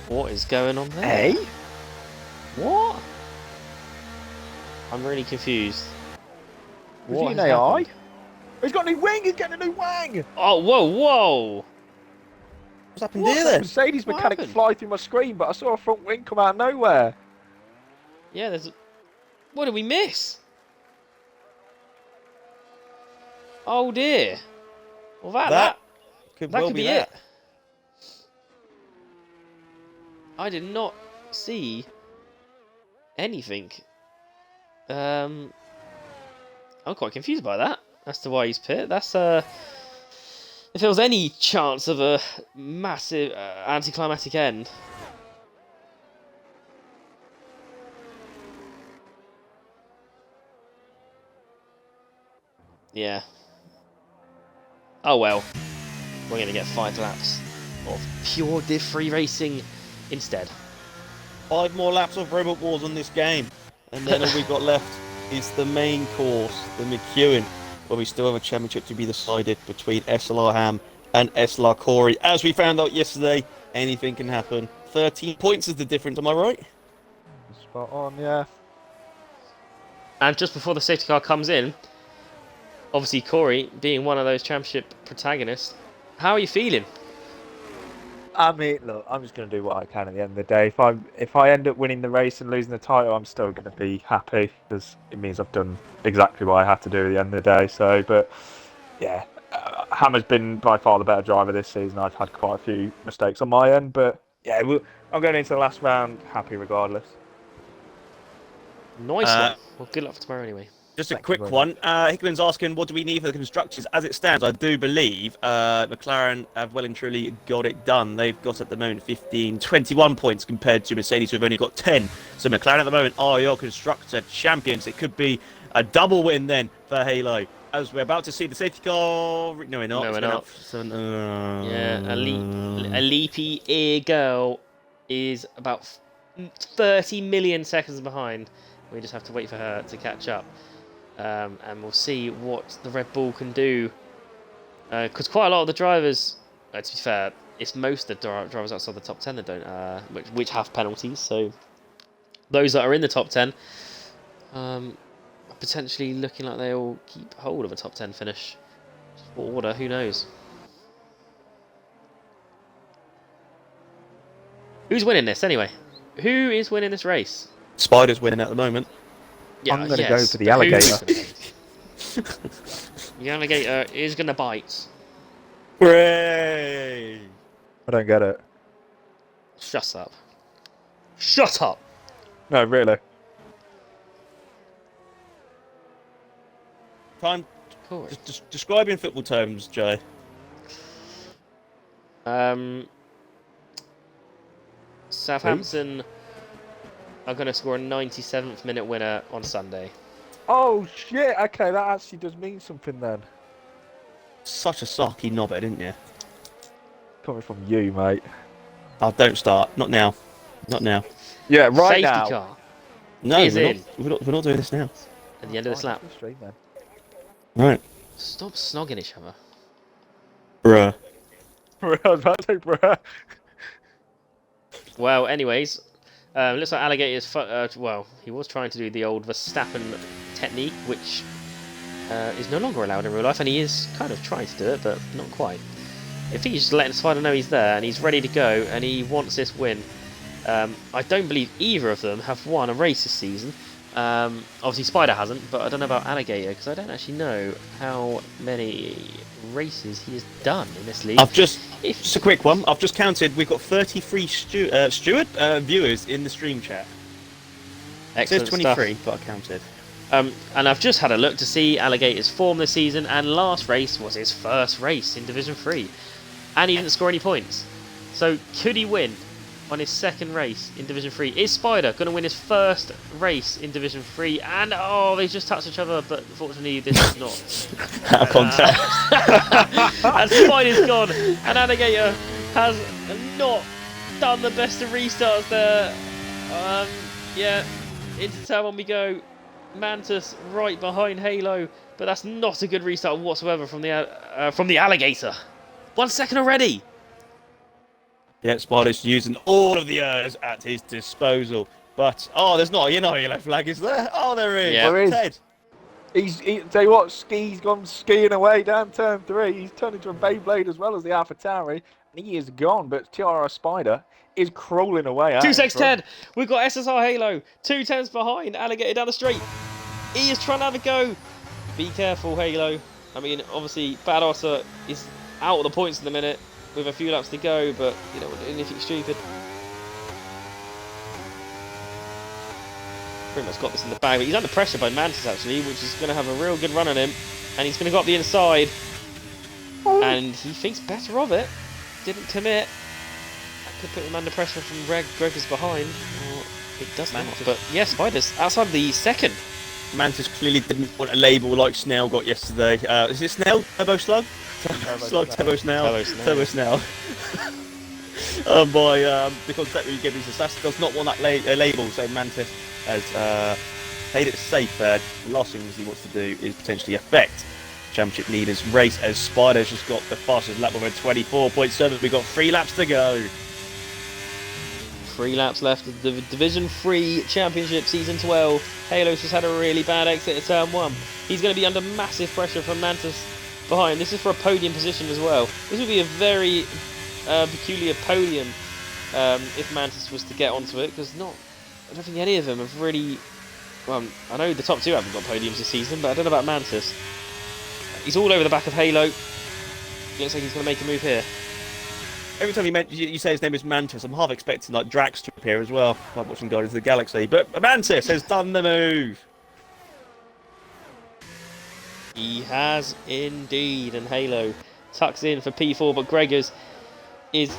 What is going on there?
Hey?
What? I'm really confused.
Was he
has
an AI?
happened?
He's got a new wing. He's getting a new wing.
Oh, whoa!
What's happened here then?
Mercedes
What
mechanic
happened?
fly through my screen, but I saw a front wing come out of nowhere.
Yeah, there's. What did we miss? Oh dear. Well, that
could
that
well
could
be
be
that.
it. I did not see anything. I'm quite confused by that as to why he's pit. That's if there was any chance of a massive anticlimactic end. Yeah. Oh well. We're gonna get 5 laps of pure div free racing instead.
5 more laps of Robot Wars on this game, and then all we've got left is the main course, the McEwen, where we still have a championship to be decided between SLR Ham and SLR Corey. As we found out yesterday, anything can happen. 13 points is the difference, am I right?
Spot on, yeah.
And just before the safety car comes in, obviously Corey being one of those championship protagonists, how are you feeling?
I mean, look, I'm just going to do what I can at the end of the day. If I end up winning the race and losing the title, I'm still going to be happy because it means I've done exactly what I had to do at the end of the day. So, but yeah, Hammer's been by far the better driver this season. I've had quite a few mistakes on my end, but yeah, I'm going into the last round happy regardless.
Nice one. Well, good luck for tomorrow anyway.
Just a
Thank you
quick
very
one. Hickman's asking, what do we need for the constructors? As it stands, I do believe McLaren have well and truly got it done. They've got at the moment 21 points compared to Mercedes, who've only got 10. So McLaren at the moment are your constructor champions. It could be a double win then for Halo. As we're about to see the safety car. No, we're not.
No,
It's
we're
been
not.
up, so,
Yeah, a leapy ear girl is about 30 million seconds behind. We just have to wait for her to catch up. And we'll see what the Red Bull can do. Because quite a lot of the drivers, to be fair, it's most of the drivers outside the top 10 that don't, which have penalties. So those that are in the top 10 are potentially looking like they'll keep hold of a top 10 finish. What order? Who knows? Who's winning this anyway? Who is winning this race?
Spider's winning at the moment.
Yeah,
I'm going to go for the
but who-
alligator.
The alligator is going to bite.
Hooray!
I don't get it.
Shut up. Shut up!
No, really.
Time.
Cool.
Just describe in football terms, Joe.
Southampton are going to score a 97th minute winner on Sunday.
Oh shit! Okay, that actually does mean something then.
Such a sarky knobber, didn't you?
Coming from you, mate.
Oh, don't start. Not now. Not now.
Yeah, right
Safety
now.
car
No,
Is
we're
in.
we're not doing this now.
at the end of this lap.
Stream, then.
Right.
Stop snogging each other.
Bruh.
I was about to say, bruh.
Well, anyways, looks like Alligator's... well, he was trying to do the old Verstappen technique, which is no longer allowed in real life, and he is kind of trying to do it, but not quite. I think he's just letting Spider know he's there, and he's ready to go, and he wants this win. I don't believe either of them have won a race this season. Obviously Spider hasn't, but I don't know about Alligator, because I don't actually know how many races he has done in this league.
Just a quick one. I've just counted. We've got 33 Stuart viewers in the stream chat. It says
Excellent
23,
stuff.
but I counted.
And I've just had a look to see Alligator's form this season, and last race was his first race in Division 3. And he didn't score any points. So could he win? on his second race in Division 3. Is Spider going to win his first race in Division 3? And, they just touched each other, but unfortunately this is not.
Out of context.
And Spider's gone. And Alligator has not done the best of restarts there. Yeah, into turn 1 we go. Mantis right behind Halo, but that's not a good restart whatsoever from the Alligator. 1 second already.
Yeah, Spider's using all of the errors at his disposal. But, there's not a yellow flag, is there? Oh, there is.
Yeah.
There is.
Ted.
Tell you what, Ski's gone skiing away down turn 3. He's turned into a Beyblade as well as the Alpha Tauri. And he is gone, but TRR Spider is crawling away.
2 seconds 10. We've got SSR Halo. 2 tenths behind. Alligator down the straight. He is trying to have a go. Be careful, Halo. I mean, obviously, Bad Otter is out of the points in the minute with a few laps to go, but you don't want to do anything stupid. Pretty much got this in the bag, but he's under pressure by Mantis actually, which is going to have a real good run on him, and he's going to go up the inside, and he thinks better of it. Didn't commit. That could put him under pressure from Greg is behind. Or it does not. But yeah, Spider's outside the second.
Mantis clearly didn't want a label like Snell got yesterday. Is it Snell? Turbo Slug? Slug, Turbo Snell. Turbo Snell. By the contract we gave him, Sass does not want that label, so Mantis has played it safe there. The last thing he wants to do is potentially affect championship leaders race, as Spider's just got the fastest lap with a 24.7. We've got 3 laps to go.
3 laps left of the Division 3 Championship Season 12. Halo's just had a really bad exit at turn 1. He's going to be under massive pressure from Mantis behind. This is for a podium position as well. This would be a very peculiar podium if Mantis was to get onto it, because I don't think any of them have really... Well, I know the top 2 haven't got podiums this season, but I don't know about Mantis. He's all over the back of Halo. Looks like he's going to make a move here.
Every time you say his name is Mantis, I'm half expecting like Drax to appear as well, like watching Guardians of the Galaxy. But Mantis has done the move.
He has indeed, and Halo tucks in for P4, but Gregors is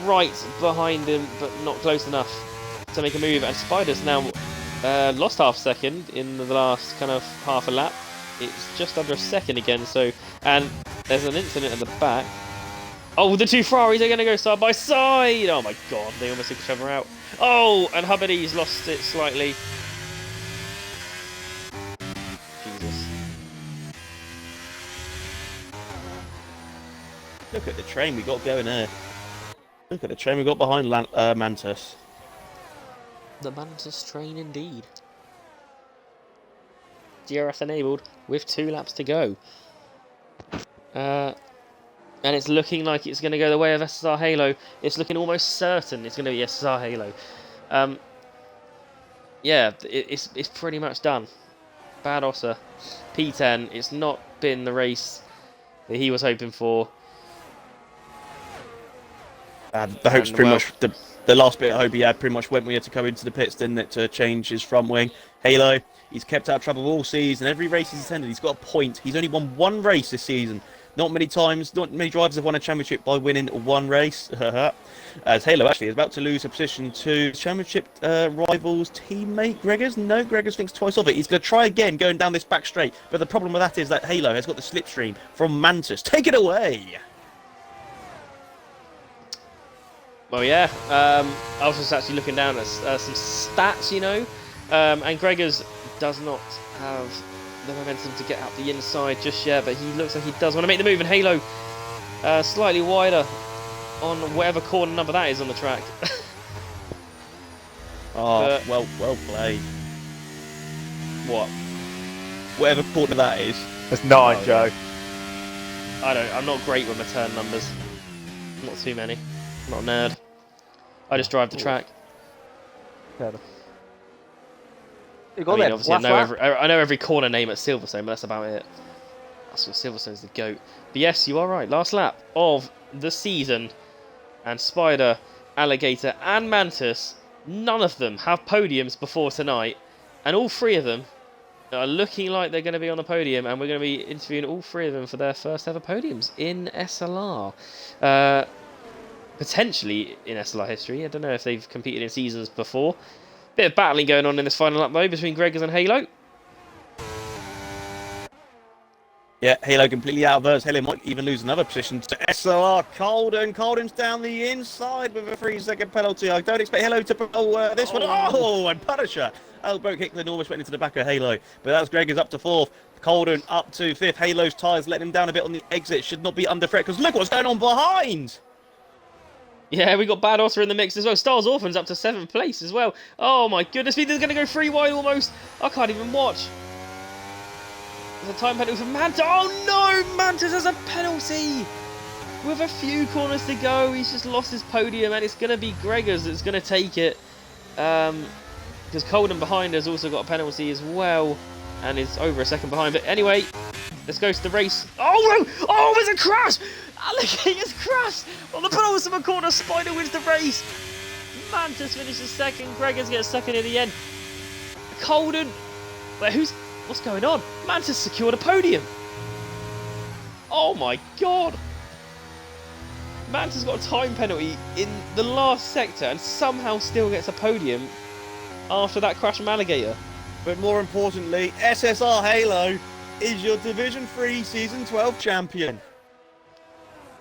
right behind him, but not close enough to make a move. And Spider's now lost half a second in the last kind of half a lap. It's just under a second again. And there's an incident at the back. Oh, the 2 Ferraris are going to go side by side. Oh my god, they almost took each other out. Oh, and Hubbardy's lost it slightly. Jesus.
Look at the train we got going there. Look at the train we got behind Mantis.
The Mantis train indeed. DRS enabled with 2 laps to go. And it's looking like it's going to go the way of SSR Halo. It's looking almost certain it's going to be SSR Halo. Yeah, it's pretty much done. Bad Otter, P10. It's not been the race that he was hoping for.
The hope's pretty much the last bit of hope he had pretty much went when he had to come into the pits, didn't it, to change his front wing. Halo, he's kept out of trouble all season. Every race he's attended, he's got a point. He's only won 1 race this season. Not many drivers have won a championship by winning 1 race. As Halo actually is about to lose a position to his championship rival's teammate Gregors. No, Gregors thinks twice of it. He's going to try again going down this back straight. But the problem with that is that Halo has got the slipstream from Mantis. Take it away!
Well, yeah. I was just actually looking down at some stats, and Gregors does not have the momentum to get out the inside just yet, but he looks like he does want to make the move, and Halo slightly wider on whatever corner number that is on the track.
Well played.
What?
Whatever corner that is.
It's 9, Joe.
I'm not great with my turn numbers. Not too many. I'm not a nerd. I just drive the track. Obviously I know every corner name at Silverstone, but that's about it. That's what Silverstone's the GOAT. But yes, you are right. Last lap of the season, and Spider, Alligator, and Mantis, none of them have podiums before tonight, and all 3 of them are looking like they're going to be on the podium, and we're going to be interviewing all 3 of them for their first ever podiums in SLR. potentially in SLR history. I don't know if they've competed in seasons before. Bit of battling going on in this final lap though between Gregors and Halo.
Yeah, Halo completely out of verse. Halo might even lose another position to SLR. Colden. Colden's down the inside with a 3-second penalty. I don't expect Halo to pull this one. Oh, and Punisher. Elbow kick that almost went into the back of Halo. But that's Gregors up to 4th. Colden up to 5th. Halo's tyres letting him down a bit on the exit. Should not be under threat because look what's going on behind.
Yeah, we got Bad Otter in the mix as well. Stars Orphans up to 7th place as well. Oh my goodness me, they're going to go 3 wide almost. I can't even watch. There's a time penalty for Mantis. Oh no, Mantis has a penalty! With a few corners to go, he's just lost his podium and it's going to be Gregors that's going to take it. Because Colden behind has also got a penalty as well. And is over a second behind. But anyway, let's go to the race. Oh no! Oh, there's a crash! Alligator's crashed! On the penultimate corner, Spider wins the race. Mantis finishes second. Gregors gets second in the end. Colden. Wait, what's going on? Mantis secured a podium. Oh my god. Mantis got a time penalty in the last sector and somehow still gets a podium after that crash from Alligator.
But more importantly, SSR Halo is your Division 3 Season 12 champion.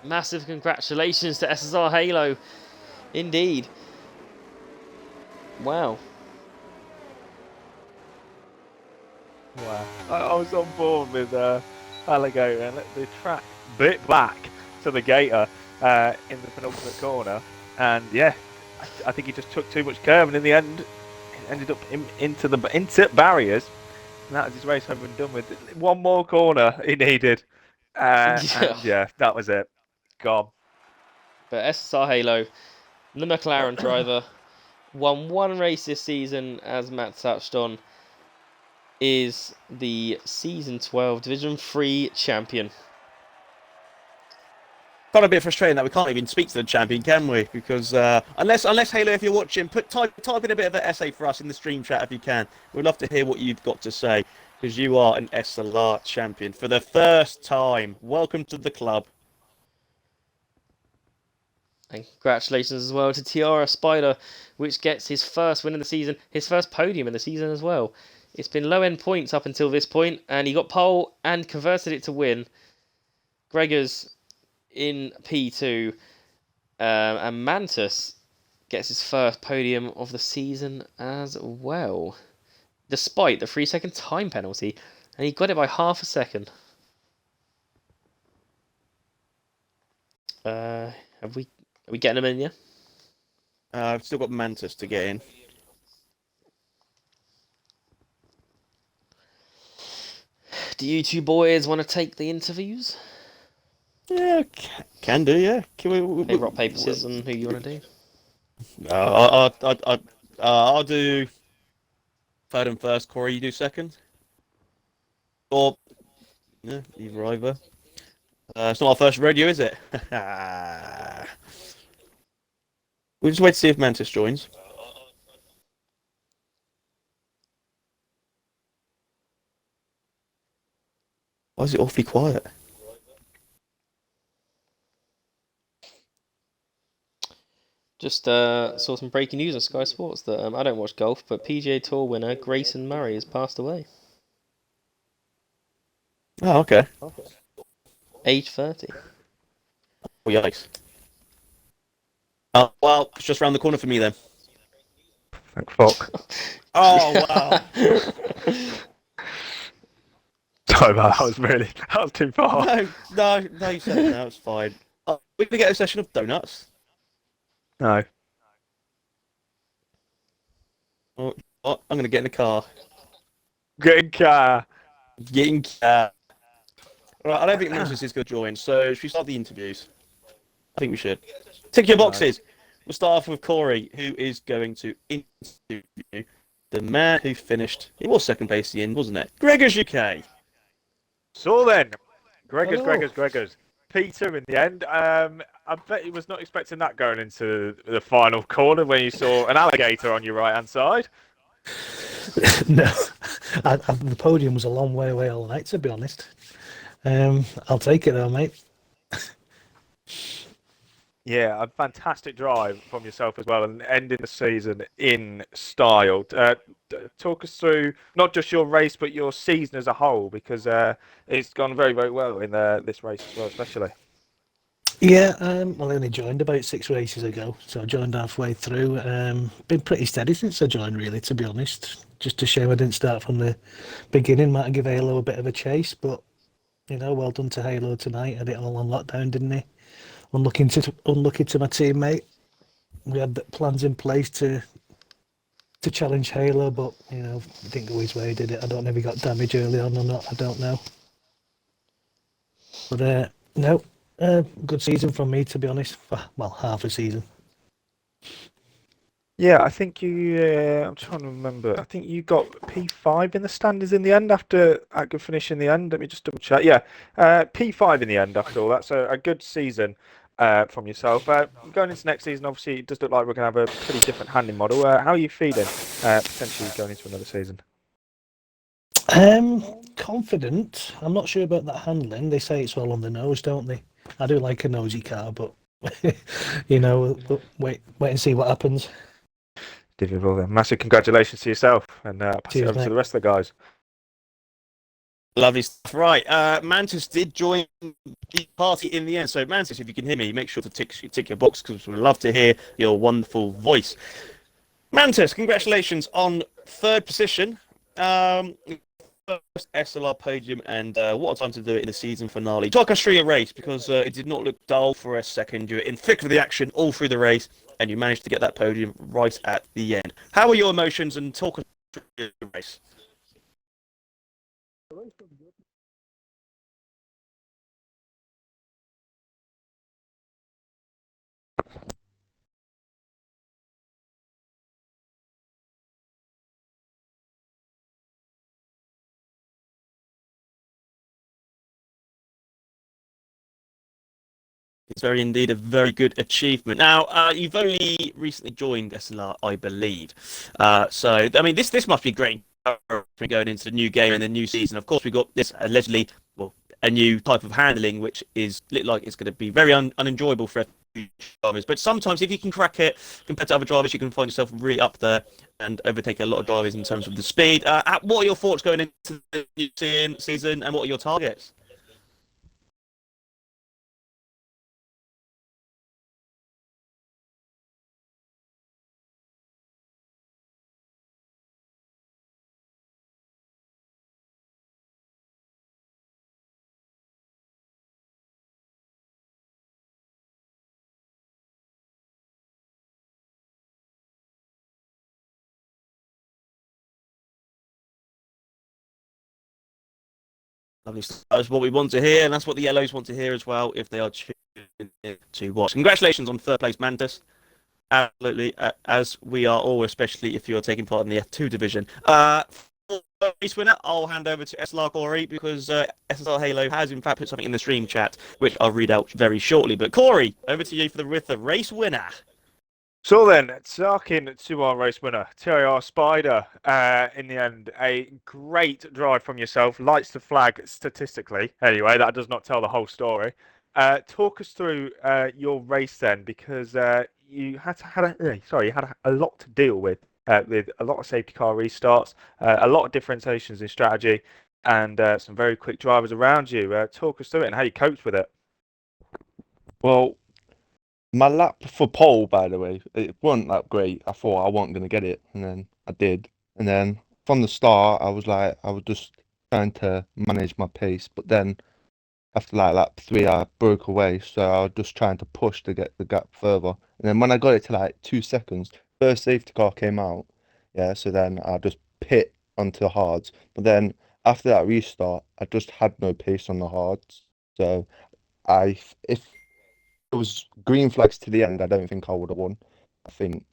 Massive congratulations to SSR Halo. Indeed. Wow.
Wow. I was on board with Alligator and let the track bit back to the Gator in the penultimate corner. And yeah, I think he just took too much curve and in the end it ended up into barriers. And that was his race over and done with. One more corner he needed. And yeah, that was it. Gone.
But SSR Halo, the McLaren driver, won 1 race this season, as Matt touched on, is the Season 12 Division 3 champion.
Kind of a bit frustrating that we can't even speak to the champion, can we? Because unless Halo, if you're watching, type in a bit of an essay for us in the stream chat if you can. We'd love to hear what you've got to say, because you are an SLR champion for the first time. Welcome to the club.
And congratulations as well to Tiara Spider, which gets his first win in the season, his first podium in the season as well. It's been low-end points up until this point, and he got pole and converted it to win. Gregors in P2, and Mantis gets his first podium of the season as well, despite the 3-second time penalty, and he got it by half a second. Are we getting him in, yeah?
I've still got Mantis to get in.
Do you two boys want to take the interviews?
Yeah, can do, yeah. Can we
Hey, rock, paper, scissors, and who you want to do?
I'll do third and first. Corey, you do second? Or, yeah, either. It's not our first rodeo, is it? We'll just wait to see if Mantis joins. Why is it awfully quiet?
Just saw some breaking news on Sky Sports that I don't watch golf, but PGA Tour winner Grayson Murray has passed away.
Oh, okay.
Age 30.
Oh, yikes. Well, it's just round the corner for me then.
Thank fuck.
Oh, wow.
Sorry about that. That was too far.
No, you said it now, it's fine. We're going to get a session of donuts.
No.
Oh, I'm going to get in the car.
Get in car.
Right, I don't think Mantis is going to join, so should we start the interviews? I think we should. Tick your boxes. We'll start off with Corey, who is going to interview the man who finished. It was second place at the end, wasn't it? Gregors UK.
So then, Gregors. P2 in the end. I bet you was not expecting that going into the final corner when you saw an alligator on your right-hand side.
No, the podium was a long way away all night, to be honest. I'll take it though, mate.
Yeah, a fantastic drive from yourself as well, and ending the season in style. Talk us through not just your race, but your season as a whole, because it's gone very, very well in this race as well, especially.
Yeah, well, I only joined about 6 races ago, so I joined halfway through. Been pretty steady since I joined, really, to be honest. Just a shame I didn't start from the beginning. Might give Halo a bit of a chase, but well done to Halo tonight. Had it all on lockdown, didn't he? Unlucky to my teammate. We had plans in place to challenge Halo, but it didn't go his way, did it? I don't know if he got damage early on or not. I don't know. But no, good season from me, to be honest. Well, half a season.
Yeah, I think you. I'm trying to remember. I think you got P5 in the standings in the end after a good finish in the end. Let me just double check. Yeah, P5 in the end after all. That's a good season from yourself. Going into next season, obviously, it does look like we're going to have a pretty different handling model. How are you feeling potentially going into another season?
Confident. I'm not sure about that handling. They say it's all on the nose, don't they? I do like a nosy car, but wait and see what happens.
Well, then. Massive congratulations to yourself, and pass it over to the rest of the guys.
Lovely stuff. Right, Mantis did join the party in the end. So, Mantis, if you can hear me, make sure to tick your box because we'd love to hear your wonderful voice. Mantis, congratulations on third position. First SLR podium, and what a time to do it in the season finale. Talk us through your race because it did not look dull for a second. You were in thick of the action all through the race, and you managed to get that podium right at the end. How were your emotions, and talk us through the race? It's very indeed a very good achievement. Now, you've only recently joined SLR, I believe. So, I mean, this must be great going into the new game and the new season. Of course, we've got this allegedly, well, a new type of handling, which is like it's going to be very unenjoyable for drivers. But sometimes, if you can crack it compared to other drivers, you can find yourself really up there and overtake a lot of drivers in terms of the speed. What are your thoughts going into the new season, and what are your targets? Lovely stuff. That's what we want to hear, and that's what the Yellows want to hear as well if they are tuning in to watch. Congratulations on third place, Mantis. Absolutely, as we are all, especially if you're taking part in the F2 division. For race winner, I'll hand over to SLR Corey because SLR Halo has in fact put something in the stream chat, which I'll read out very shortly. But Corey, over to you with the race winner.
So then, talking to our race winner, TIR Spider, in the end, a great drive from yourself, lights the flag statistically. Anyway, that does not tell the whole story. Talk us through your race then, because you had a lot to deal with a lot of safety car restarts, a lot of differentiations in strategy, and some very quick drivers around you. Talk us through it and how you coped with it.
Well, my lap for pole, by the way, it wasn't that great. I thought I wasn't going to get it, and then I did. And then from the start, I was just trying to manage my pace. But then after like lap 3, I broke away. So I was just trying to push to get the gap further. And then when I got it to like 2 seconds, first safety car came out. Yeah, so then I just pit onto the hards. But then after that restart, I just had no pace on the hards. So if it was green flags to the end, I don't think I would have won. I think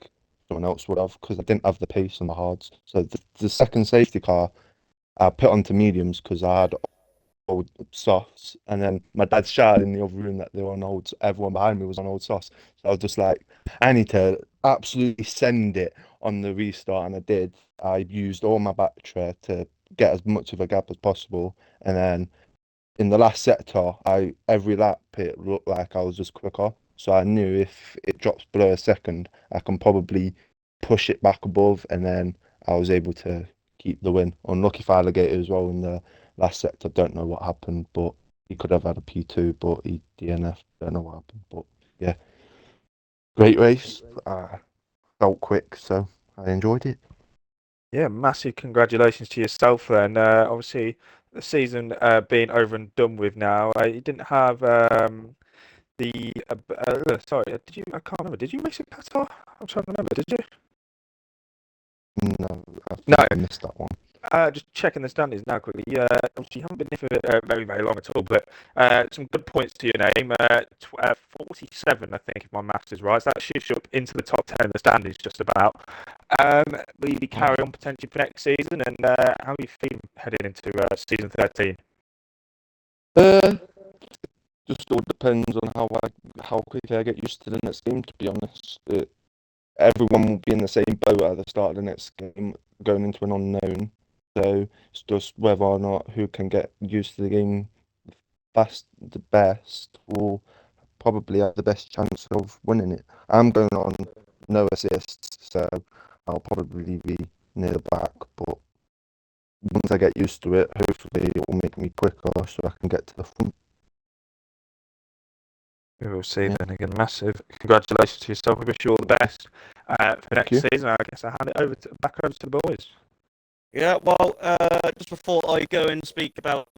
someone else would have because I didn't have the pace on the hards. So the second safety car, I put onto mediums because I had old softs, and then my dad shouted in the other room that they were on old. Everyone behind me was on old softs, so I was just like, I need to absolutely send it on the restart, and I did. I used all my battery to get as much of a gap as possible, and then in the last sector, every lap it looked like I was just quicker. So I knew if it drops below a second, I can probably push it back above, and then I was able to keep the win. Unlucky for Alligator as well in the last sector. Don't know what happened, but he could have had a P2, but he DNF. Don't know what happened, but yeah, great race. Felt quick, so I enjoyed it.
Yeah, massive congratulations to yourself then. Obviously, the season being over and done with now. You didn't have sorry, did you? I can't remember. Did you race at Qatar? I'm trying to remember. Did you?
No, I think
No.
I missed that one.
Just checking the standings now quickly. Obviously, you haven't been here for very, very long at all, but some good points to your name. 47, I think, if my maths is right. So that shoots you up into the top 10 of the standings, just about. Will you carry on potentially for next season? And how are you feeling heading into season 13?
Just all depends on how quickly I get used to the next game. To be honest, everyone will be in the same boat at the start of the next game, going into an unknown. So it's just whether or not who can get used to the game the best will probably have the best chance of winning it. I'm going on no assists, so I'll probably be near the back. But once I get used to it, hopefully it will make me quicker so I can get to the front.
We will see then. Again, massive congratulations to yourself. We wish you all the best for next season. I guess I hand it back over to the boys.
Yeah, well, just before I go and speak about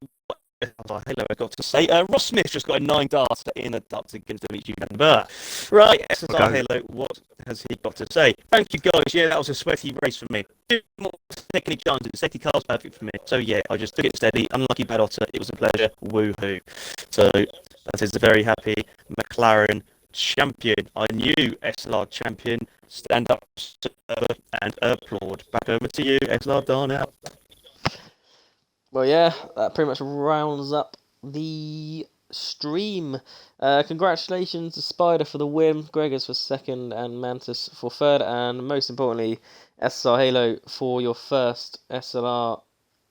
what Halo I got to say, Ross Smith just got a 9 darter in a darts against the each member. Right, SLR
Okay.
Halo, what has he got to say? Thank you guys, yeah, that was a sweaty race for me. Didn't take any chances, safety car's perfect for me. So yeah, I just took it steady, unlucky bad otter, it was a pleasure, woohoo. So that is a very happy McLaren champion, our new SLR champion. Stand up and applaud. Back over to you, SLR Darnell.
Well, yeah, that pretty much rounds up the stream. Congratulations to Spider for the win, Gregors for second, and Mantis for third, and most importantly, SSR Halo for your first SLR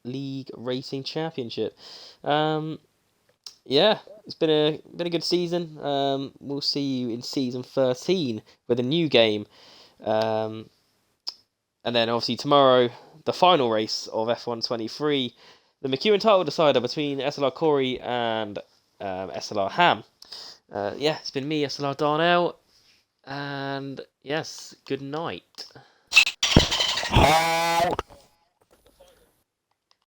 League Racing Championship. Yeah, it's been a good season. We'll see you in season 13 with a new game. And then obviously tomorrow, the final race of F1 23, the McEwen title decider between SLR Corey and SLR Ham. Yeah, it's been me, SLR Darnell, and yes, good night.